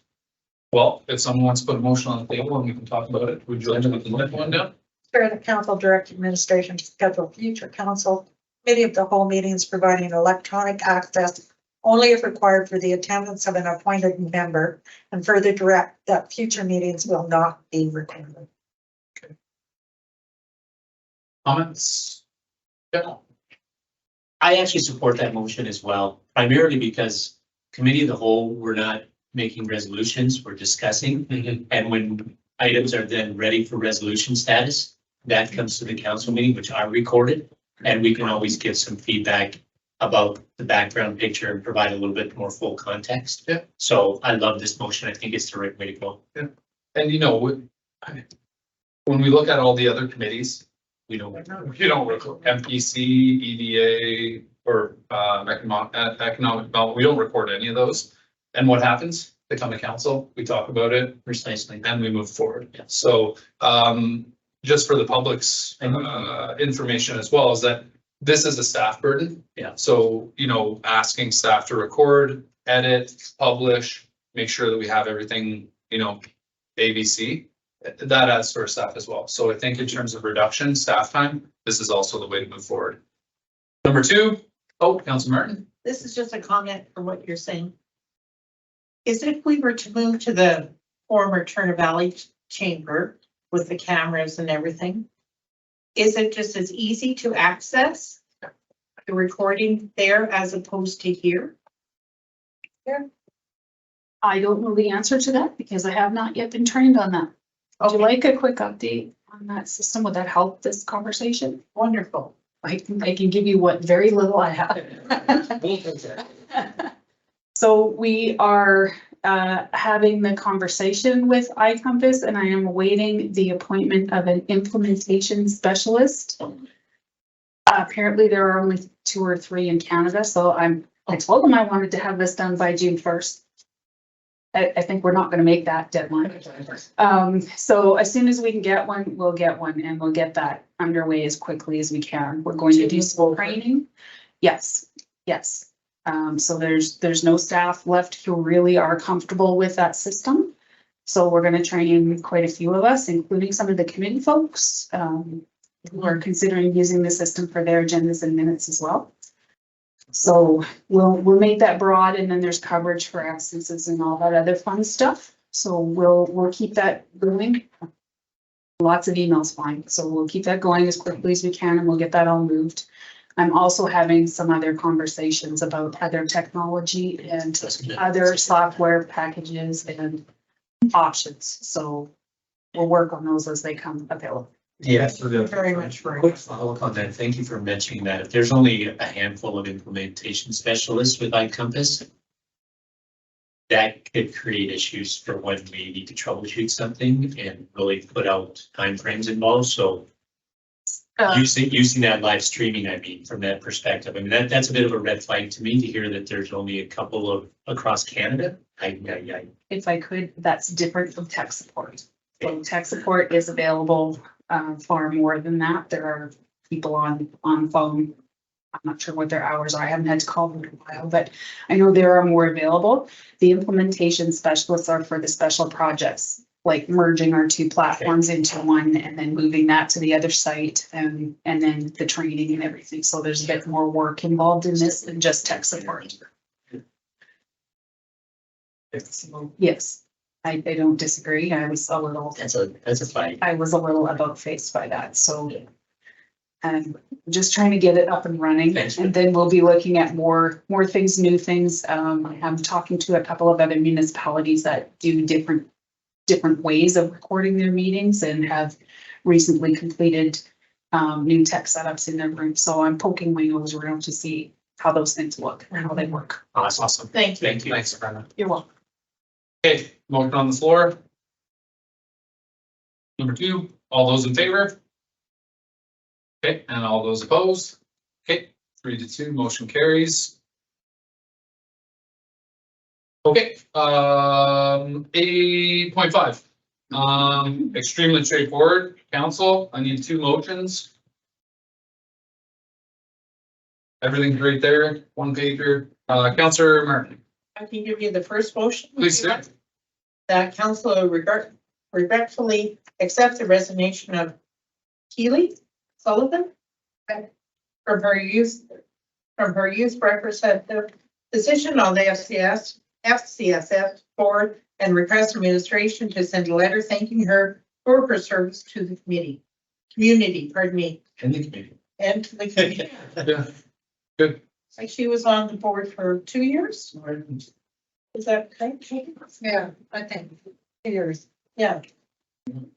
Well, if someone wants to put a motion on the table and we can talk about it, would you like to put the next one down? Chair, the council direct administration to schedule future council committee of the whole meetings providing electronic access only if required for the attendance of an appointed member, and further direct that future meetings will not be recorded. Okay. Comments? Yeah. I actually support that motion as well, primarily because committee of the whole, we're not making resolutions, we're discussing. And when items are then ready for resolution status, that comes to the council meeting, which are recorded. And we can always give some feedback about the background picture and provide a little bit more full context. Yeah. So I love this motion. I think it's the right way to go. Yeah. And when we look at all the other committees, we don't record MPC, EDA, or economic development. We don't record any of those. And what happens? They come to council, we talk about it precisely, and we move forward. Yeah. So just for the public's information as well, is that this is a staff burden. Yeah. So, asking staff to record, edit, publish, make sure that we have everything, ABC, that adds to our staff as well. So I think in terms of reduction, staff time, this is also the way to move forward. Number 2, Councilor Martin. This is just a comment for what you're saying. Is if we were to move to the former Turner Valley chamber with the cameras and everything, is it just as easy to access the recording there as opposed to here? I don't know the answer to that because I have not yet been trained on that. Would you like a quick update on that system? Would that help this conversation? Wonderful. I can give you what very little I have. So we are having the conversation with iCompass, and I am awaiting the appointment of an implementation specialist. Apparently there are only 2 or 3 in Canada, so I told them I wanted to have this done by June 1st. I think we're not gonna make that deadline. So as soon as we can get one, we'll get one, and we'll get that underway as quickly as we can. We're going to do some training. Yes, yes. So there's no staff left who really are comfortable with that system. So we're gonna train quite a few of us, including some of the committee folks, who are considering using the system for their agendas and minutes as well. So we'll make that broad, and then there's coverage for absences and all that other fun stuff. So we'll keep that going. Lots of emails flying, so we'll keep that going as quickly as we can, and we'll get that all moved. I'm also having some other conversations about other technology and other software packages and options. So we'll work on those as they come available. Yeah. Very much for Quick follow-up on that. Thank you for mentioning that. If there's only a handful of implementation specialists with iCompass, that could create issues for when we need to troubleshoot something and really put out timeframes involved. So using that live streaming, I mean, from that perspective, I mean, that's a bit of a red flag to me to hear that there's only a couple of across Canada. If I could, that's different from tech support. So tech support is available far more than that. There are people on phone. I'm not sure what their hours are. I haven't had to call them in a while, but I know there are more available. The implementation specialists are for the special projects, like merging our 2 platforms into one and then moving that to the other site and then the training and everything. So there's a bit more work involved in this than just tech support. Yes. I don't disagree. I was a little. That's a fight. I was a little about faced by that, so. Just trying to get it up and running, and then we'll be looking at more things, new things. I'm talking to a couple of other municipalities that do different ways of recording their meetings and have recently completed new tech setups in their room. So I'm poking my nose around to see how those things look and how they work. Oh, that's awesome. Thank you. Thank you. Thanks, Brenda. You're welcome. Okay, motion on the floor. Number 2, all those in favor? Okay, and all those opposed? Okay, 3-2, motion carries. Okay, 8.5. Extremely straightforward. Council, I need 2 motions. Everything's right there, 1 pager. Councillor Martin. I can give you the first motion. Please, sir. That council regretfully accept the resignation of Keely Sullivan from her youth representative position on the FCSF board, and request administration to send a letter thanking her for her service to the community, pardon me. And the committee. And to the community. Yeah, good. Like she was on the board for 2 years. Is that right? Yeah, I think 2 years Yeah.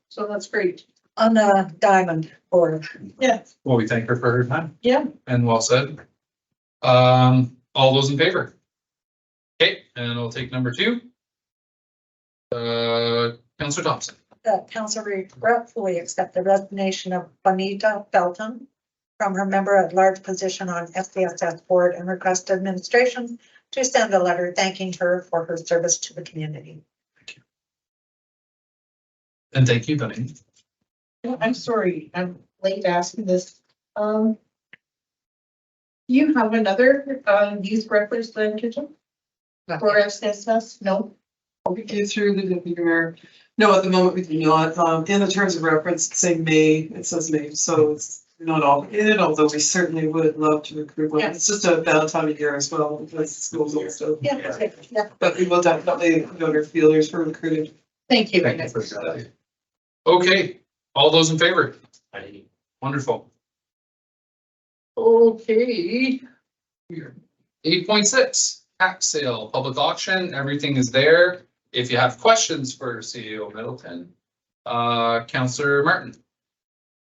So that's great. on the Diamond board. Yeah. Well, we thank her for her time. Yeah. And well said. All those in favor? Okay, and I'll take number 2. Councillor Thompson. The council regretfully accept the resignation of Bonita Belton from her member-at-large position on FCSS board and request administration to send a letter thanking her for her service to the community. And thank you, Bonnie. I'm sorry, I'm late asking this. Do you have another youth representative for FCSS? No? Okay, through the deputy mayor. No, at the moment we do not. In the terms of reference, it's saying May, it says May, so it's not obligated, although we certainly would love to recruit one. Yeah. It's just a bad time of year as well, because schools and stuff. Yeah. Okay. Yeah. But we will definitely go to feelers for recruiting. Thank you. Thank you for that. Okay, all those in favor? Wonderful. Okay. 8.6, tax sale, public auction, everything is there. If you have questions for CEO Middleton, Councillor Martin.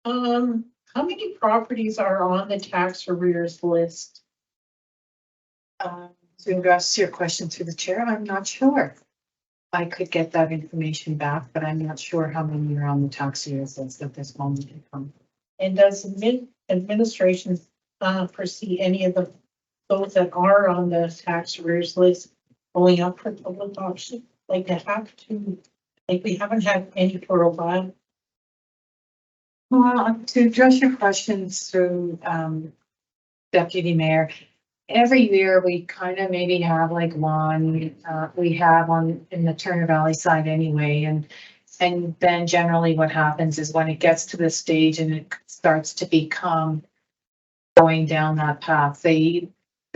How many properties are on the tax arrears list? To address your question through the chair, I'm not sure. I could get that information back, but I'm not sure how many are on the tax years list at this moment in time. And does administration foresee any of those that are on the tax arrears list going up for public auction? Like they have to, like we haven't had any for a while. Well, to address your questions through Deputy Mayor, every year we kind of maybe have like one, we have on in the Turner Valley side anyway, and then generally what happens is when it gets to this stage and it starts to become going down that path, the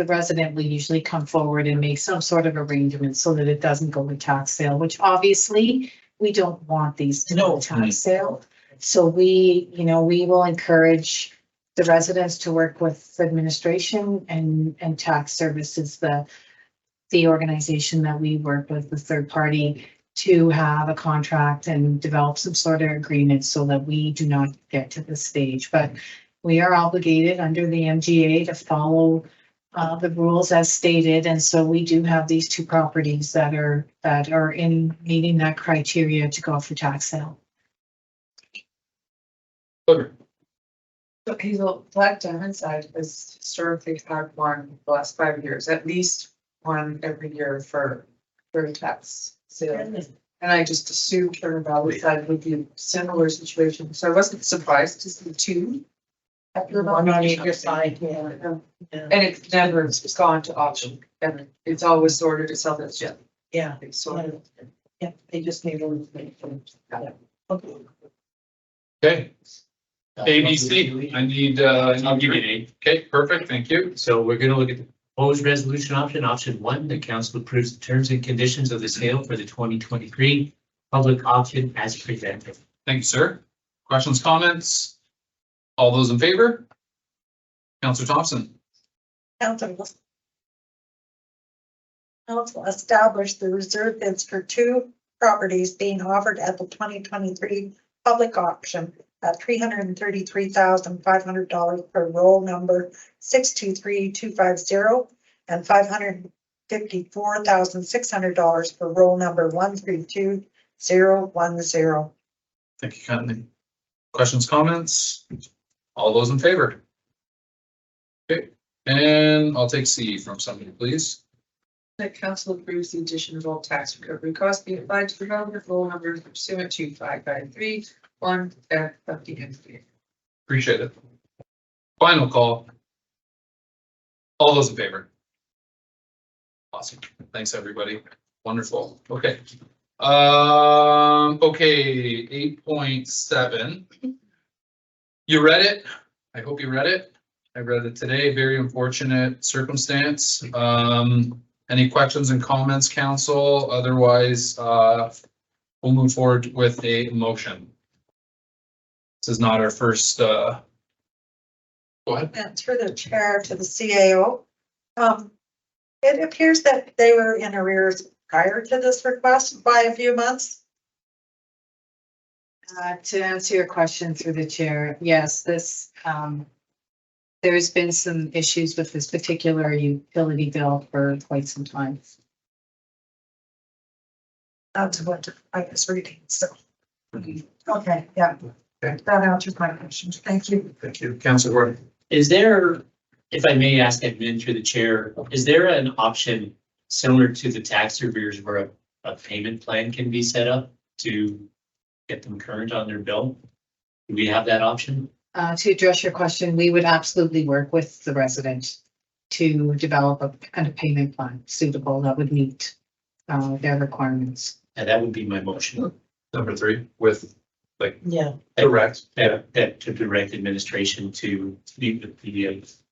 resident will usually come forward and make some sort of arrangement so that it doesn't go to tax sale, which obviously we don't want these to go to tax sale. So we will encourage the residents to work with administration and tax services, the organization that we work with, the third party, to have a contract and develop some sort of agreement so that we do not get to this stage. But we are obligated under the MGA to follow the rules as stated, and so we do have these two properties that are in meeting that criteria to go for tax sale. Okay. So Hazel, Black Diamond side has historically had one the last 5 years, at least one every year for tax sale. And I just assumed Turner Valley side would be a similar situation, so I wasn't surprised to see two. One on either side, yeah. And it's never gone to auction, and it's always sorted itself as yeah. It's sorted. Yeah, they just need a. Okay. Okay. ABC, I need, I'll give you an A. okay, perfect, thank you. So we're gonna look at the proposed resolution option 1, the council approves the terms and conditions of the sale for the 2023 public auction as presented. Thank you, sir. Questions, comments? All those in favor? Councillor Thompson. Council established the reserve bids for two properties being offered at the 2023 public auction at $333,500 per roll number 623250 and $554,600 for roll number 132010. Thank you kindly. Questions, comments? All those in favor? Okay, and I'll take C from somebody, please. The council approves the addition of all tax recovery costs being applied to the relevant roll number pursuant to 5531 of the entity. Appreciate it. Final call. All those in favor? Awesome. Thanks, everybody. Wonderful. Okay. Okay, 8.7. You read it? I hope you read it. I read it today. Very unfortunate circumstance. Any questions and comments, council? Otherwise, we'll move forward with a motion. This is not our first, go ahead. And through the chair to the CAO. It appears that they were in arrears prior to this request by a few months. To answer your question through the chair, yes, this, there's been some issues with this particular utility bill for quite some time. That's what I was reading, so. Okay, yeah. Okay. That answers my question. Thank you. Thank you, Councilor Gordon. Is there, if I may ask admin through the chair, is there an option similar to the tax arrears where a payment plan can be set up to get them current on their bill? Do we have that option? To address your question, we would absolutely work with the resident to develop a kind of payment plan suitable that would meet their requirements. And that would be my motion. Number 3 with like Yeah. direct. That to direct administration to meet with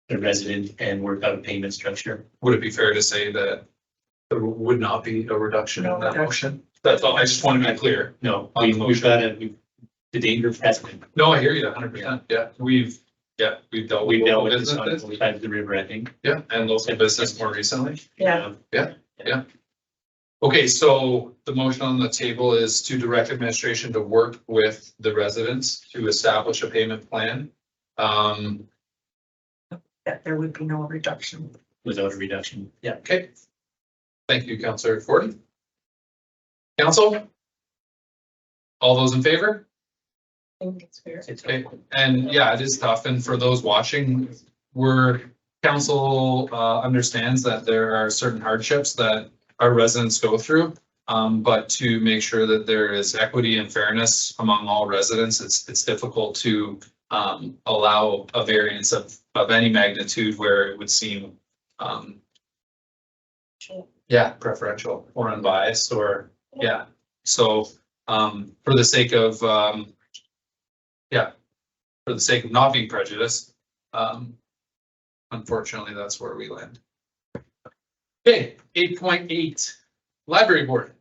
the resident and work out a payment structure. Would it be fair to say that there would not be a reduction in that reduction. motion? That's all. I just want to be clear. No, we've got the danger precedent. No, I hear you 100%. Yeah, we've Yeah, we've dealt We with dealt local with this on businesses. both sides of the river, I think. Yeah, and local business more recently. Yeah. Okay, so the motion on the table is to direct administration to work with the residents to establish a payment plan. That there would be no reduction. Without a reduction. Yeah. Okay. Thank you, Councillor Ford. Council? All those in favor? I think it's fair. Okay, and yeah, it is tough, and for those watching, council understands that there are certain hardships that our residents go through. But to make sure that there is equity and fairness among all residents, it's difficult to allow a variance of any magnitude where it would seem preferential or unbiased or, yeah. So for the sake of not being prejudiced, unfortunately, that's where we land. Okay, 8.8, library board.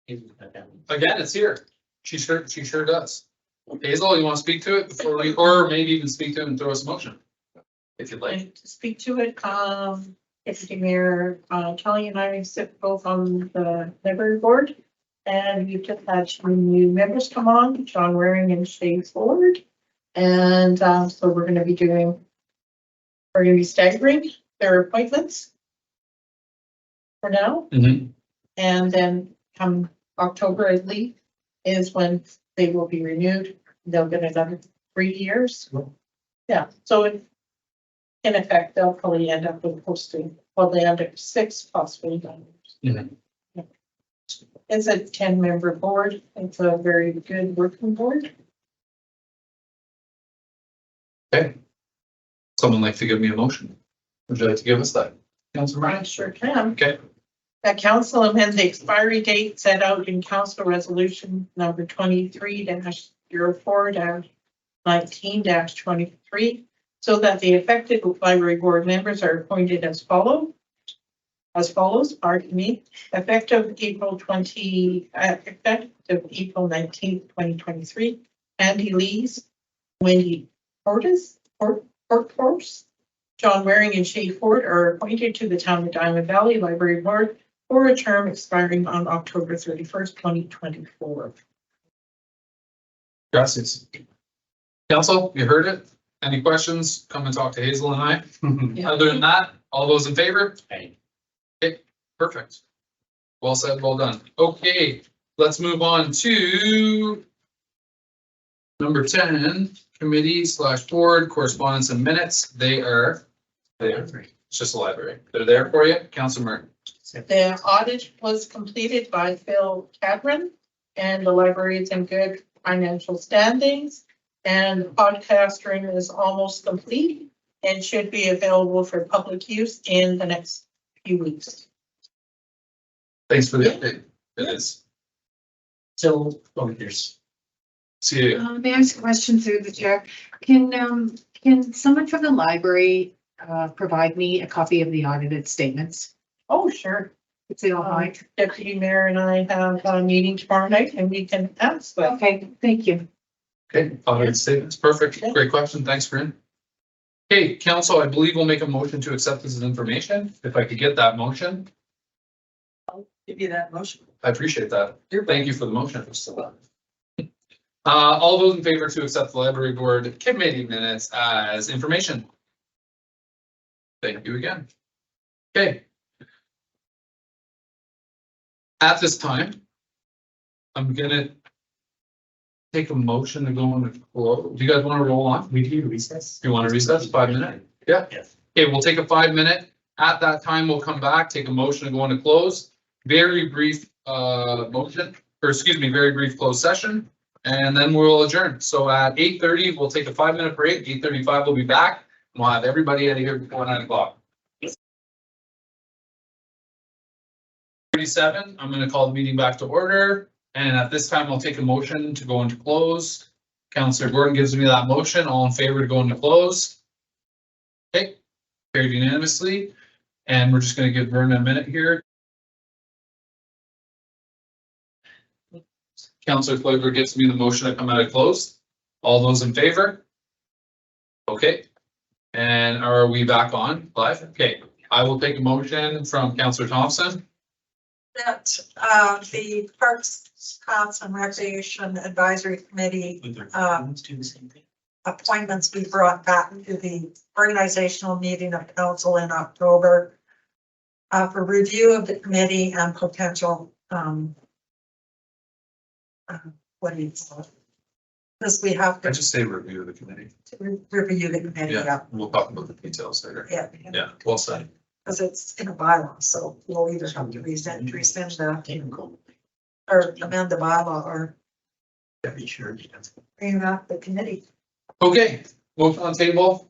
Again, it's here. She sure does. Hazel, you want to speak to it before we, or maybe even speak to it and throw us a motion? If you'd like. To speak to it, Deputy Mayor, Kelly and I sit both on the library board. And we've just had some new members come on, John Waring and Shay Ford. And so we're gonna be staggering their appointments for now. Mm-hmm. And then come October, I believe, is when they will be renewed. They'll get another 3 years. Yeah, so in effect, they'll probably end up with posting, well, they end up 6 possibly. Mhm. It's a 10-member board. It's a very good working board. Okay. Someone like to give me a motion? Would you like to give us that? Councilor I Ryan? sure can. Okay. That council amend the expiry date set out in council resolution number 23-04-19-23, so that the affected library board members are appointed as follows, effective April 19th, 2023. Andy Lees, Wendy Portis, John Waring and Shay Ford are appointed to the Town of Diamond Valley Library Board for a term expiring on October 31st, 2024. Gracias. Council, you heard it. Any questions? Come and talk to Hazel and I. Other than that, all those in favor? Aye. Okay, perfect. Well said, well done. Okay, let's move on to number 10, committee/board correspondence and minutes. They are there. It's just a library. They're there for you, Councilor Martin. The audit was completed by Phil Cadron, and the library is in good financial standings. And podcasting is almost complete and should be available for public use in the next few weeks. Thanks for the update. It is. So, there's. See you. May I ask a question through the chair? Can someone from the library provide me a copy of the audited statements? Oh, sure. If they don't mind. Deputy Mayor and I have a meeting tomorrow night and we can ask them. Okay, thank you. Okay, audited statements, perfect. Great question. Thanks, Corinne. Okay, council, I believe we'll make a motion to accept this as information. If I could get that motion, Give you that motion. I appreciate that. Thank you for the motion. All those in favor to accept the library board committee minutes as information? Thank you again. Okay. At this time, I'm gonna take a motion to go on. Do you guys want to roll on? We do recess. You want to recess 5 minutes? Yeah. Yes. Okay, we'll take a 5 minute. At that time, we'll come back, take a motion to go into close. Very brief very brief closed session, and then we'll adjourn. So at 8:30, we'll take a 5 minute break. 8:35, we'll be back. We'll have everybody out of here before 9 o'clock. 37, I'm gonna call the meeting back to order. And at this time, I'll take a motion to go into close. Councillor Gordon gives me that motion. All in favor to go into close? Okay, carried unanimously. And we're just gonna give Vernon a minute here. Councillor Floydberg gives me the motion to come out of close. All those in favor? Okay. And are we back on live? Okay, I will take a motion from Councillor Thompson. That, the Parks, Paths and Recreation Advisory Committee, Do the same thing. appointments be brought back to the organizational meeting of council in October for review of the committee and potential, what do you call it? Because we have I to just say review of the committee. review the committee, yeah, We'll talk about the details later. yeah. Yeah, well said. Because it's in a bylaw, so we'll either have to rescind the, or amend the bylaw or bring up the committee. Okay, motion on table.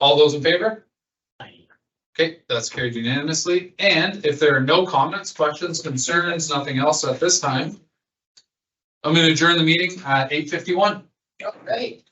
All those in favor? Okay, that's carried unanimously. And if there are no comments, questions, concerns, nothing else at this time, I'm going to adjourn the meeting at 8:51. Right.